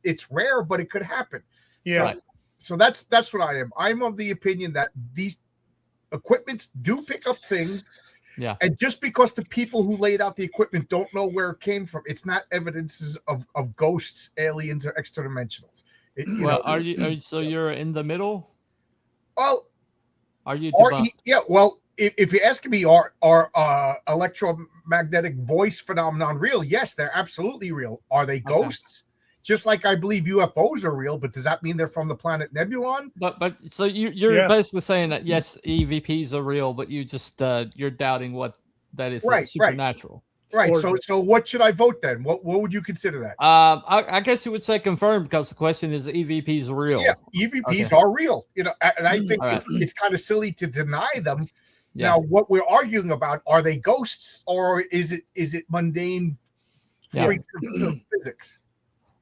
it's rare, but it could happen. Yeah. So that's what I am. I'm of the opinion that these equipments do pick up things. Yeah. And just because the people who laid out the equipment don't know where it came from, it's not evidences of ghosts, aliens, or extra dimensionals. Are you? So you're in the middle? Well, are you? Well, if you're asking me, are electromagnetic voice phenomenon real? Yes, they're absolutely real. Are they ghosts? Just like I believe UFOs are real, but does that mean they're from the planet Nebulon? But so you're basically saying that yes, EVPs are real, but you just you're doubting what that is supernatural. Right. So what should I vote then? What would you consider that? I guess you would say confirmed, because the question is EVPs real. Yeah, EVPs are real. And I think it's kind of silly to deny them. Yeah. Now, what we're arguing about, are they ghosts, or is it mundane freaks of physics?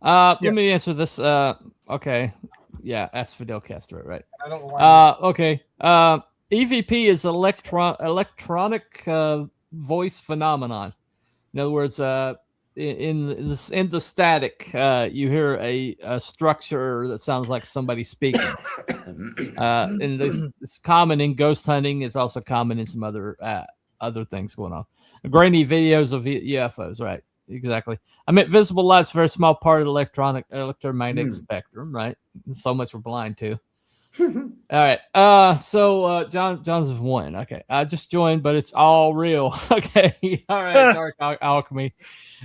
Let me answer this. Okay. Yeah, that's Fidel Castro, right? I don't know why. Okay. EVP is electronic voice phenomenon. In other words, in the static, you hear a structure that sounds like somebody speaking. And it's common in ghost hunting. It's also common in some other things going on. Grainy videos of UFOs, right? Exactly. I mean, visible light's a very small part of the electromagnetic spectrum, right? So much we're blind to. All right. So John's won. Okay. I just joined, but it's all real. Okay. All right. Dark Alchemy.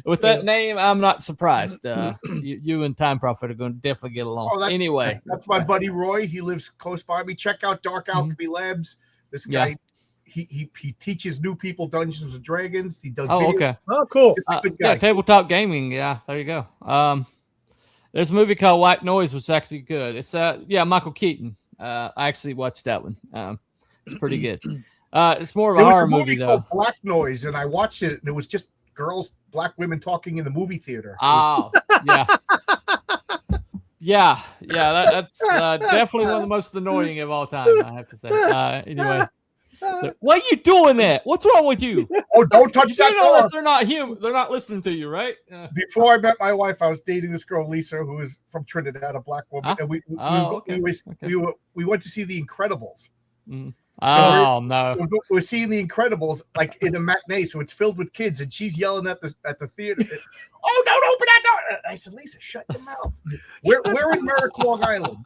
With that name, I'm not surprised. You and Time Prophet are going to definitely get along. Anyway, that's my buddy Roy. He lives close by me. Check out Dark Alchemy Labs. This guy. He teaches new people Dungeons and Dragons. He does. Oh, okay. Oh, cool. Yeah, tabletop gaming. Yeah, there you go. There's a movie called White Noise, which is actually good. It's Michael Keaton. I actually watched that one. It's pretty good. It's more of a horror movie though. Black Noise, and I watched it, and it was just black women talking in the movie theater. Oh, yeah. That's definitely one of the most annoying of all time, I have to say. Anyway. So, why are you doing that? What's wrong with you? Oh, don't touch that door. They're not human. They're not listening to you, right? Before I met my wife, I was dating this girl, Lisa, who is from Trinidad, a black woman, and we went to see The Incredibles. No! We're seeing The Incredibles like in a matinee, so it's filled with kids, and she's yelling at the theater. Oh, don't open that door! I said, Lisa, shut your mouth. We're in Merrick, Long Island.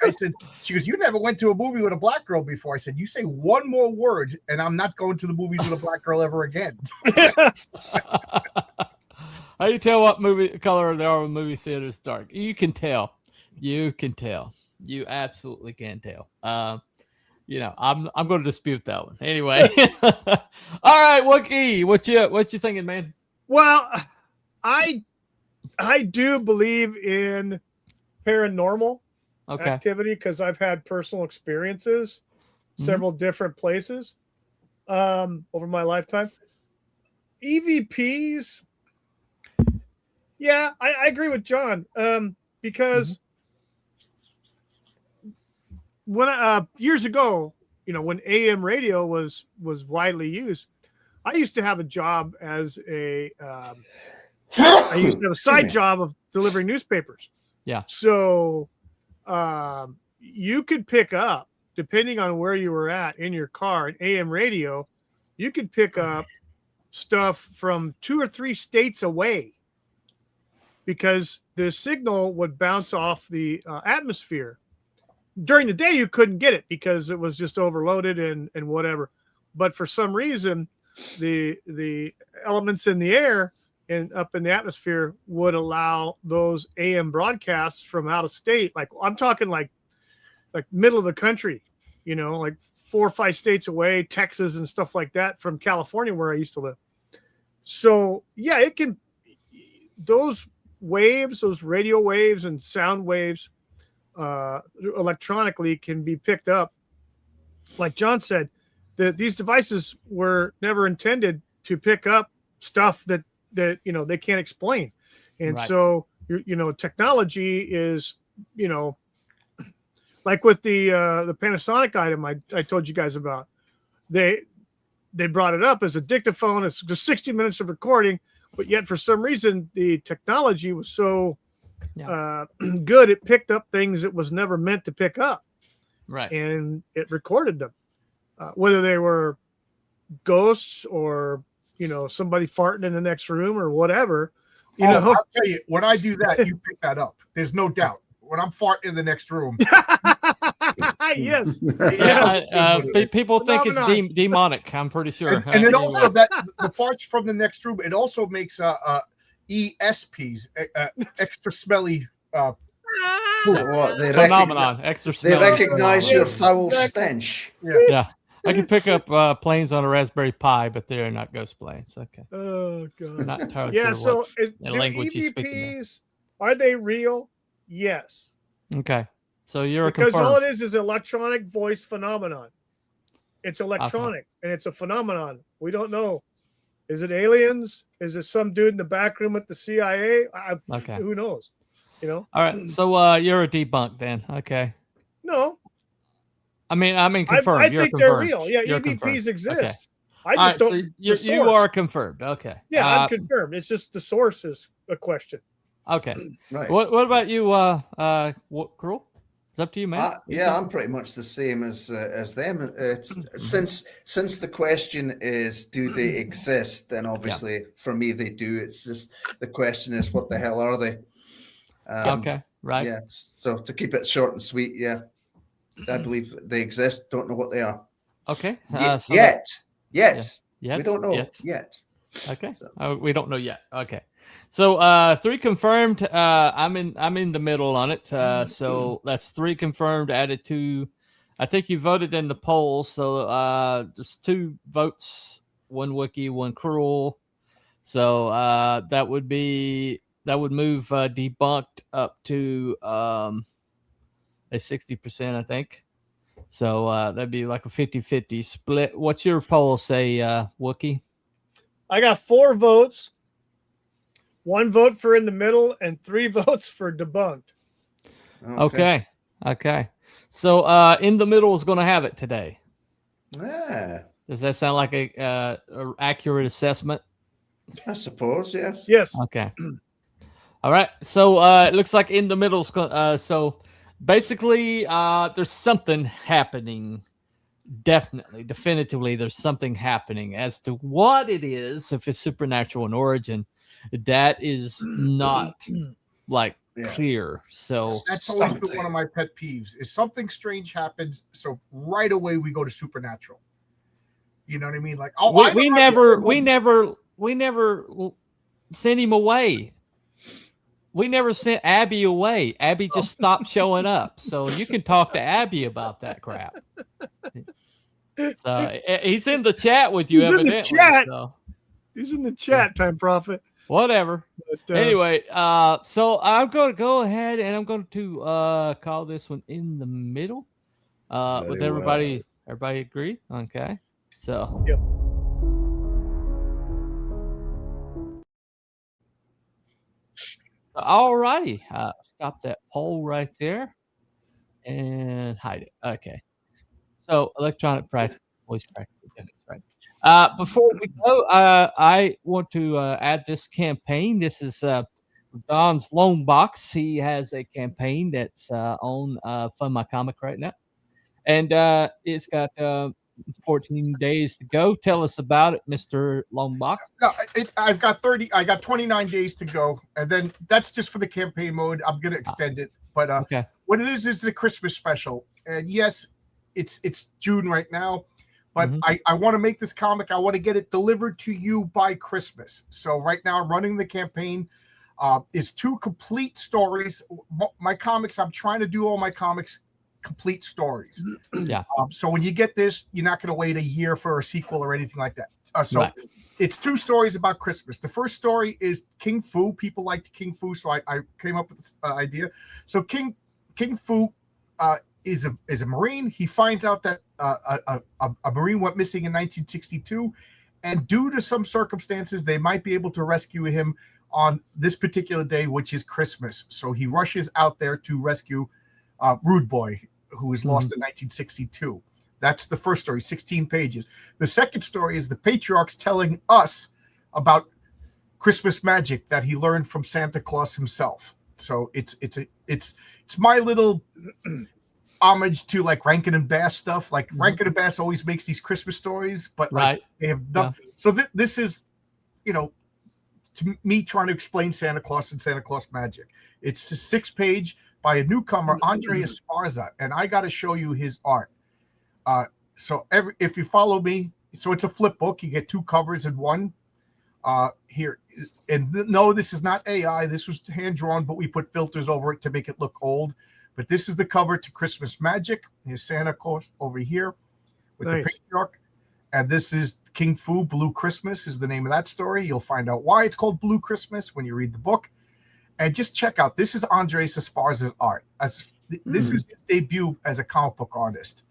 I said, she goes, you never went to a movie with a black girl before. I said, you say one more word, and I'm not going to the movies with a black girl ever again. How do you tell what color they are when movie theaters dark? You can tell. You absolutely can tell. I'm going to dispute that one anyway. All right, Wookie, what you thinking, man? Well, I do believe in paranormal activity because I've had personal experiences, several different places over my lifetime. EVPs, yeah, I agree with John because when years ago, when AM radio was widely used, I used to have a job as I used to have a side job of delivering newspapers. Yeah. So you could pick up, depending on where you were at in your car, an AM radio, you could pick up stuff from 2 or 3 states away because the signal would bounce off the atmosphere. During the day, you couldn't get it because it was just overloaded and whatever. But for some reason, the elements in the air and up in the atmosphere would allow those AM broadcasts from out of state. Like I'm talking like middle of the country, like 4 or 5 states away, Texas and stuff like that from California where I used to live. So yeah, it can, those waves, those radio waves and sound waves electronically can be picked up. Like John said, these devices were never intended to pick up stuff that they can't explain. And so, technology is, like with the Panasonic item I told you guys about, they brought it up as a dictaphone. It's just 60 minutes of recording, but yet for some reason the technology was so good, it picked up things it was never meant to pick up. Right. And it recorded them, whether they were ghosts or somebody farting in the next room or whatever. I'll tell you, when I do that, you pick that up. There's no doubt. When I'm farting in the next room. Yes. People think it's demonic. I'm pretty sure. And it also that the farts from the next room. It also makes ESPs, extra smelly. Phenomenon. Extra smelly. They recognize your foul stench. Yeah. I can pick up planes on a Raspberry Pi, but they're not ghost planes. Okay. Oh God. Not entirely yeah. sure So what language you speak. EVPs, are they real? Yes. Okay. So you're because confirmed. all it is electronic voice phenomenon. It's electronic and it's a phenomenon. We don't know. Is it aliens? Is it some dude in the back room at the CIA? Who knows? All right. So you're a debunk then. Okay. No. I mean confirmed. I you're think confirmed. they're real. Yeah, you're EVPs confirmed. exist. Okay. I just don't. So you are confirmed. Okay. Yeah, I'm confirmed. It's just the source is a question. Okay. Right. What about you, Cruel? It's up to you, man. Yeah, I'm pretty much the same as them. It's since the question is, do they exist? Then obviously for me they do. It's just the question is, what the hell are they? Okay. Right. Yeah. So to keep it short and sweet, yeah, I believe they exist. Don't know what they are. Okay. Yet. We don't know yet. Okay. So. We don't know yet. Okay. So 3 confirmed. I'm in the middle on it. So that's 3 confirmed. Added 2. I think you voted in the poll. So there's 2 votes. 1 Wookie, 1 Cruel. So that would move debunked up to a 60%, I think. So that'd be like a 50-50 split. What's your poll say, Wookie? I got 4 votes. 1 vote for in the middle and 3 votes for debunked. Okay. So in the middle is going to have it today. Yeah. Does that sound like a accurate assessment? I suppose, yes. Yes. Okay. All right. So it looks like in the middle. So basically, there's something happening. Definitively, there's something happening. As to what it is, if it's supernatural in origin, that is not clear. So that's always been one of my pet peeves. Is something strange happens, so right away we go to supernatural. You know what I mean? Like, we never sent him away. we never sent Abby away. Abby just stopped showing up. So you can talk to Abby about that crap. So he's in the chat with you, He's in the evidently. chat. So. He's in the chat, Time Prophet. Whatever. But, anyway, so I'm going to go ahead and I'm going to call this one in the middle. With everybody, everybody agree? Okay. So. Yep. All righty. Stop that poll right there and hide it. Okay. So electronic practice, voice practice. Right. Before we go, I want to add this campaign. This is Don's Loan Box. He has a campaign that's on Fund My Comic right now. And it's got 14 days to go. Tell us about it, Mr. Loan Box. No, I've got 30. I got 29 days to go, and then that's just for the campaign mode. I'm gonna extend it, but okay. What it is a Christmas special, and yes, it's June right now, but I want to make this comic. I want to get it delivered to you by Christmas. So right now I'm running the campaign. It's 2 complete stories. My comics. I'm trying to do all my comics complete stories. Yeah. So when you get this, you're not going to wait a year for a sequel or anything like that. So it's 2 stories about Christmas. The first story is King Fu. People liked King Fu, so I came up with this idea. So King Fu is a Marine. He finds out that a Marine went missing in 1962, and due to some circumstances, they might be able to rescue him on this particular day, which is Christmas. So he rushes out there to rescue Rude Boy, who was lost in 1962. That's the first story, 16 pages. The second story is the Patriarch's telling us about Christmas magic that he learned from Santa Claus himself. So it's my little homage to like Rankin and Bass stuff. Like Rankin and Bass always makes these Christmas stories, but like they have done. Yeah. So this is, to me trying to explain Santa Claus and Santa Claus magic. It's a 6-page by a newcomer, Andre Esparza, and I got to show you his art. So if you follow me, so it's a flip book. You get 2 covers in one. Here, and no, this is not AI. This was hand drawn, but we put filters over it to make it look old. But this is the cover to Christmas Magic. Here's Santa Claus over here with the Patriarch, and this is King Fu. Blue Christmas is the name of that story. You'll find out why it's called Blue Christmas when you read the book. And just check out, this is Andres Esparza's art. This is his debut as a comic book artist.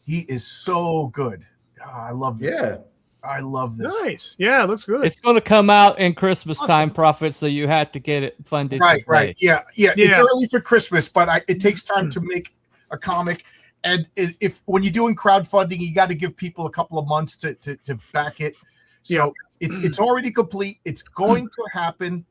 He is so good. Oh, I love this. Yeah. I love this. Nice. Yeah, it looks good. It's going to come out in Christmas time, Prophet, so you have to get it funded. Right. Yeah. It's early for Christmas, but it takes time to make a comic. And if when you're doing crowdfunding, you got to give people a couple of months to back it. So it's already complete. It's going to happen.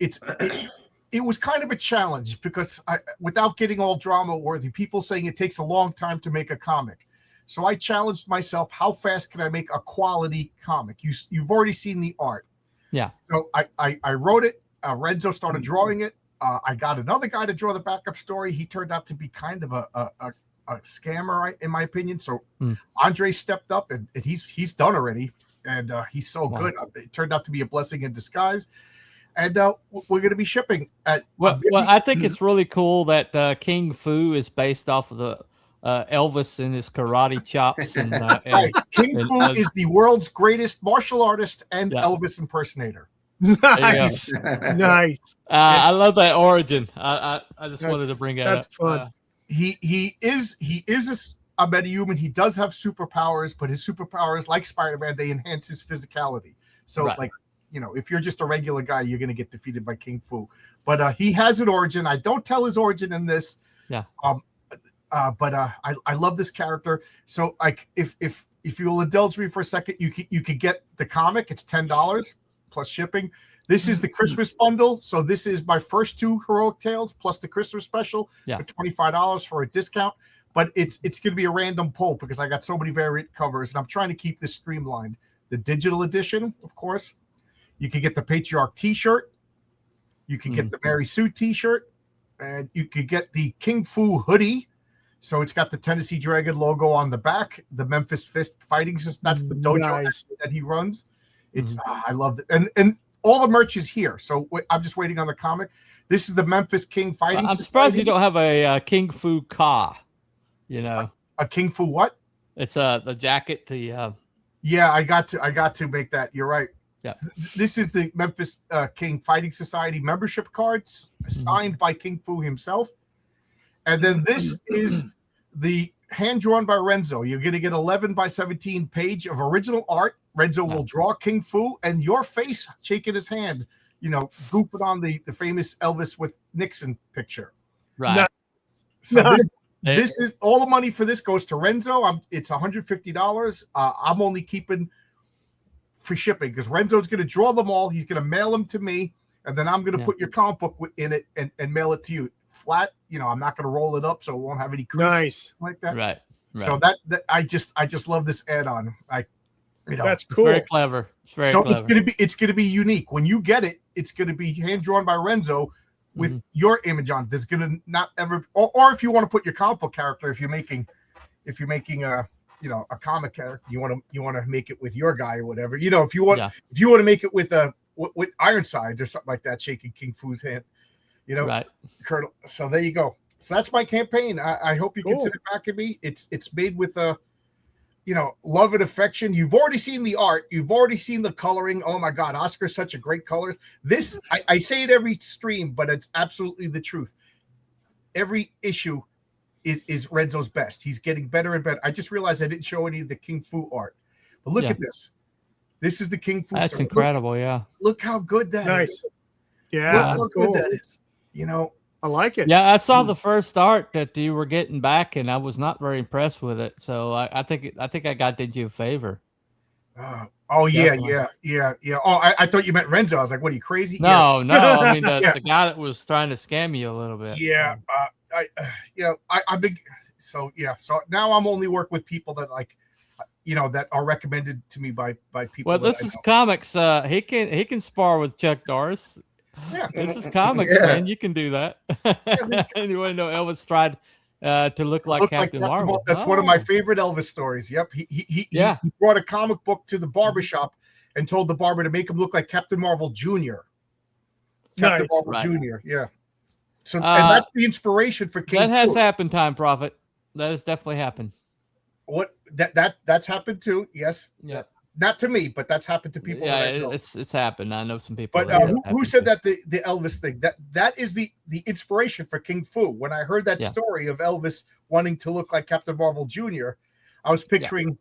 It was kind of a challenge because without getting all drama worthy, people saying it takes a long time to make a comic. So I challenged myself, how fast can I make a quality comic? You've already seen the art. Yeah. So I wrote it. Renzo started drawing it. I got another guy to draw the backup story. He turned out to be kind of a scammer, in my opinion. So Andre stepped up and he's done already. And he's so good. It turned out to be a blessing in disguise. And we're going to be shipping. Well, I think it's really cool that King Fu is based off of the Elvis and his karate chops. And King Fu is the world's greatest martial artist and Elvis impersonator. Nice. Nice. I love that origin. I just wanted to bring that up. That's fun. He is a metahuman. He does have superpowers, but his superpowers, like Spider-Man, they enhance his physicality. So if you're just a regular guy, you're going to get defeated by King Fu. But he has an origin. I don't tell his origin in this. Yeah. But I love this character. So like if you will indulge me for a second, you could get the comic. It's $10 plus shipping. This is the Christmas bundle. So this is my first 2 Heroic Tales plus the Christmas special for $25 for a discount. But it's going to be a random pull because I got so many variant covers and I'm trying to keep this streamlined. The digital edition, of course. You can get the Patriarch T-shirt. You can get the Mary Sue T-shirt. And you could get the King Fu hoodie. So it's got the Tennessee Dragon logo on the back. The Memphis Fist fighting system. That's the dojo that he runs. It's I love it. And all the merch is here. So I'm just waiting on the comic. This is the Memphis King Fighting I'm Society. surprised you don't have a King Fu Ka. You know, a King Fu what? It's the jacket. Yeah, I got to make that. You're right. Yeah. This is the Memphis King Fighting Society membership cards signed by King Fu himself. And then this is the hand drawn by Renzo. You're going to get 11 by 17 page of original art. Renzo will draw King Fu and your face shaking his hand, you know, goofing on the famous Elvis with Nixon picture. Right. So this is all the money for this goes to Renzo. It's $150. I'm only keeping for shipping because Renzo's going to draw them all. He's going to mail them to me, and then I'm going to put your comic book in it and mail it to you flat. You know, I'm not going to roll it up so it won't have any crease like that. Right. So that I just love this add-on. That's cool. Very clever. Very clever. it's gonna be unique. When you get it, it's gonna be hand drawn by Renzo with your image on. There's gonna not ever, or if you want to put your comic book character, if you're making a a comic character, you want to make it with your guy or whatever. You know, if you want to make it with Ironsides or something like that, shaking King Fu's hand. You know, right, Colonel. So there you go. So that's my campaign. I hope you consider backing me. It's made with love and affection. You've already seen the art. You've already seen the coloring. Oh my God, Oscar's such a great colorist. This, I say it every stream, but it's absolutely the truth. Every issue is Renzo's best. He's getting better and better. I just realized I didn't show any of the King Fu art. But look at this. This is the King Fu. That's incredible, Look how good that is. Yeah, look how good that is. You know, I like it. Yeah, I saw the first art that you were getting back, and I was not very impressed with it. So I think I did you a favor. Yeah. Oh, I thought you meant Renzo. I was like, what, are you crazy? No. I mean the guy that was trying to scam you a little bit. Yeah. I've been so now I'm only work with people that that are recommended to me by people. Well, this is comics. He can spar with Chuck Norris. Yeah, this is comics, man. You can do that. And you want to know Elvis tried to look like Captain Marvel. That's one of my favorite Elvis stories. Yep, he brought a comic book to the barbershop and told the barber to make him look like Captain Marvel Jr. Captain Marvel Jr. Yeah. So and that's the inspiration for King. That has happened, Time Prophet. That has definitely happened. What that's happened too? Yes. Yeah. Not to me, but that's happened to people. Yeah, it's happened. I know some people. But who said that the Elvis thing? That is the inspiration for King Fu. When I heard that story of Elvis wanting to look like Captain Marvel Jr., I was picturing.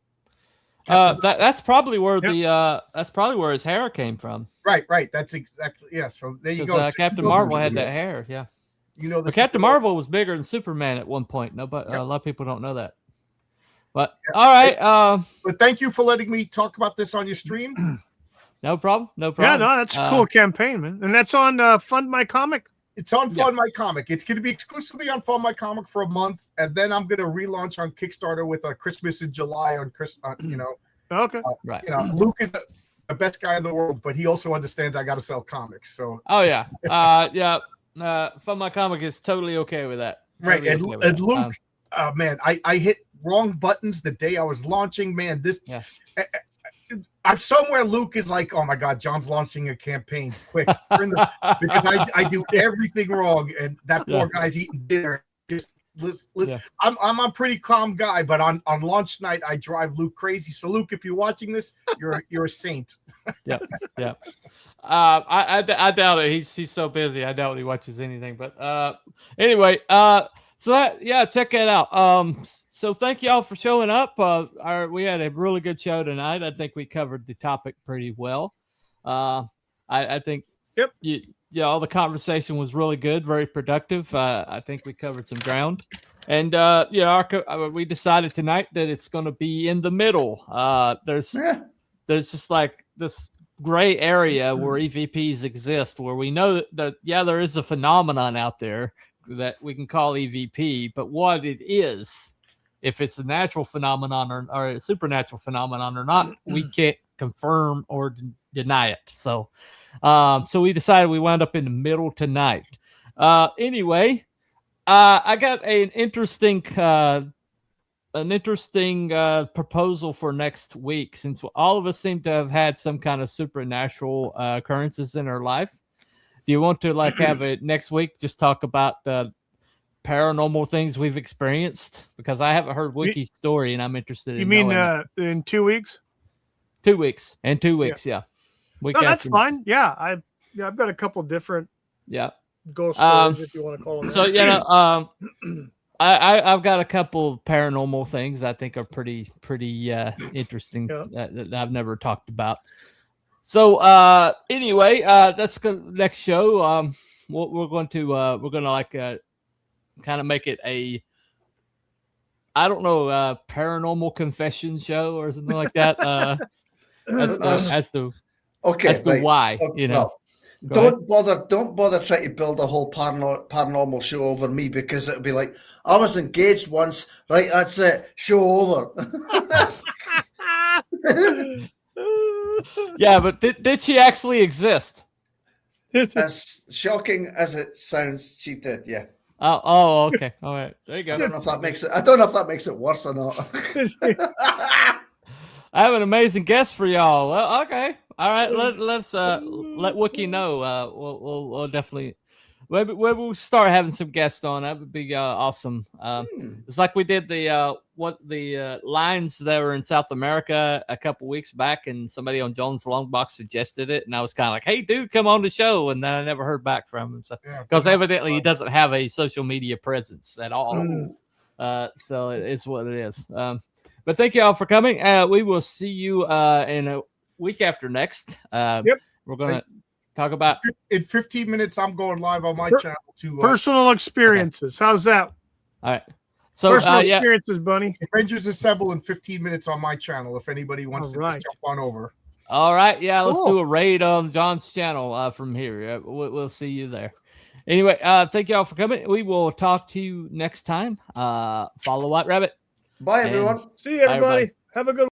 That's probably where that's probably where his hair came from. Right. That's exactly So there you go. Captain Marvel had that hair. Yeah. You know, Captain Marvel was bigger than Superman at one point. No, but a lot of people don't know that. But all right. But thank you for letting me talk about this on your stream. No problem. Yeah, no, that's a cool campaign, man. And that's on Fund My Comic. It's on Fund My Comic. It's going to be exclusively on Fund My Comic for a month, and then I'm going to relaunch on Kickstarter with a Christmas in July on Okay. Right. Luke is the best guy in the world, but he also understands I got to sell comics. So. Oh yeah. Fund My Comic is totally okay with that. Right. And Luke, man, I hit wrong buttons the day I was launching. Man, I'm somewhere. Luke is like, oh my God, John's launching a campaign quick because I do everything wrong, and that poor guy's eating dinner. Just listen. I'm a pretty calm guy, but on launch night I drive Luke crazy. So Luke, if you're watching this, you're a saint. Yeah. I doubt it. He's so busy. I doubt he watches anything. But anyway, check that out. So thank y'all for showing up. We had a really good show tonight. I think we covered the topic pretty well. I think all the conversation was really good, very productive. I think we covered some ground. And we decided tonight that it's going to be in the middle. There's just like this gray area where EVPs exist, where we know that there is a phenomenon out there that we can call EVP, but what it is, if it's a natural phenomenon or a supernatural phenomenon or not, we can't confirm or deny it. So we decided we wound up in the middle tonight. Anyway, I got an interesting proposal for next week, since all of us seem to have had some kind of supernatural occurrences in our life. Do you want to like have it next week? Just talk about paranormal things we've experienced, because I haven't heard Wiki's story and I'm interested. You mean in 2 weeks? 2 weeks and 2 weeks, yeah. No, that's fine. Yeah, I've got a couple different ghost stories, if you want to call them. So I've got a couple paranormal things I think are pretty interesting that I've never talked about. So anyway, that's the next show. We're gonna like kind of make it a, I don't know, paranormal confession show or something like that. As to why, you know. Well, don't bother trying to build a whole paranormal show over me, because it'll be like, I was engaged once, right? That's it. Show over. Yeah, but did she actually exist? As shocking as it sounds, she did. Yeah. Oh, okay. All right. There you go. I don't know if that makes it worse or not. I have an amazing guest for y'all. Well, okay. All right. Let's let Wiki know. We'll definitely maybe we'll start having some guests on. That would be awesome. It's like we did the lines that were in South America a couple weeks back, and somebody on Jones Longbox suggested it, and I was kind of like, "Hey, dude, come on the show," and then I never heard back from him. So because evidently he doesn't have a social media presence at all. So it's what it is. But thank you all for coming. We will see you in a week after next. We're going to talk about... In 15 minutes, I'm going live on my channel to... personal experiences. Okay. How's that? All right. So, personal experiences, Bunny. Avengers Assemble in 15 minutes on my channel, if anybody wants to just jump on over. All right. Yeah, let's do a raid on John's channel from here. We'll see you there. Anyway, thank you all for coming. We will talk to you next time. Follow White Rabbit. Bye, everyone. See you, everybody. Have a good one.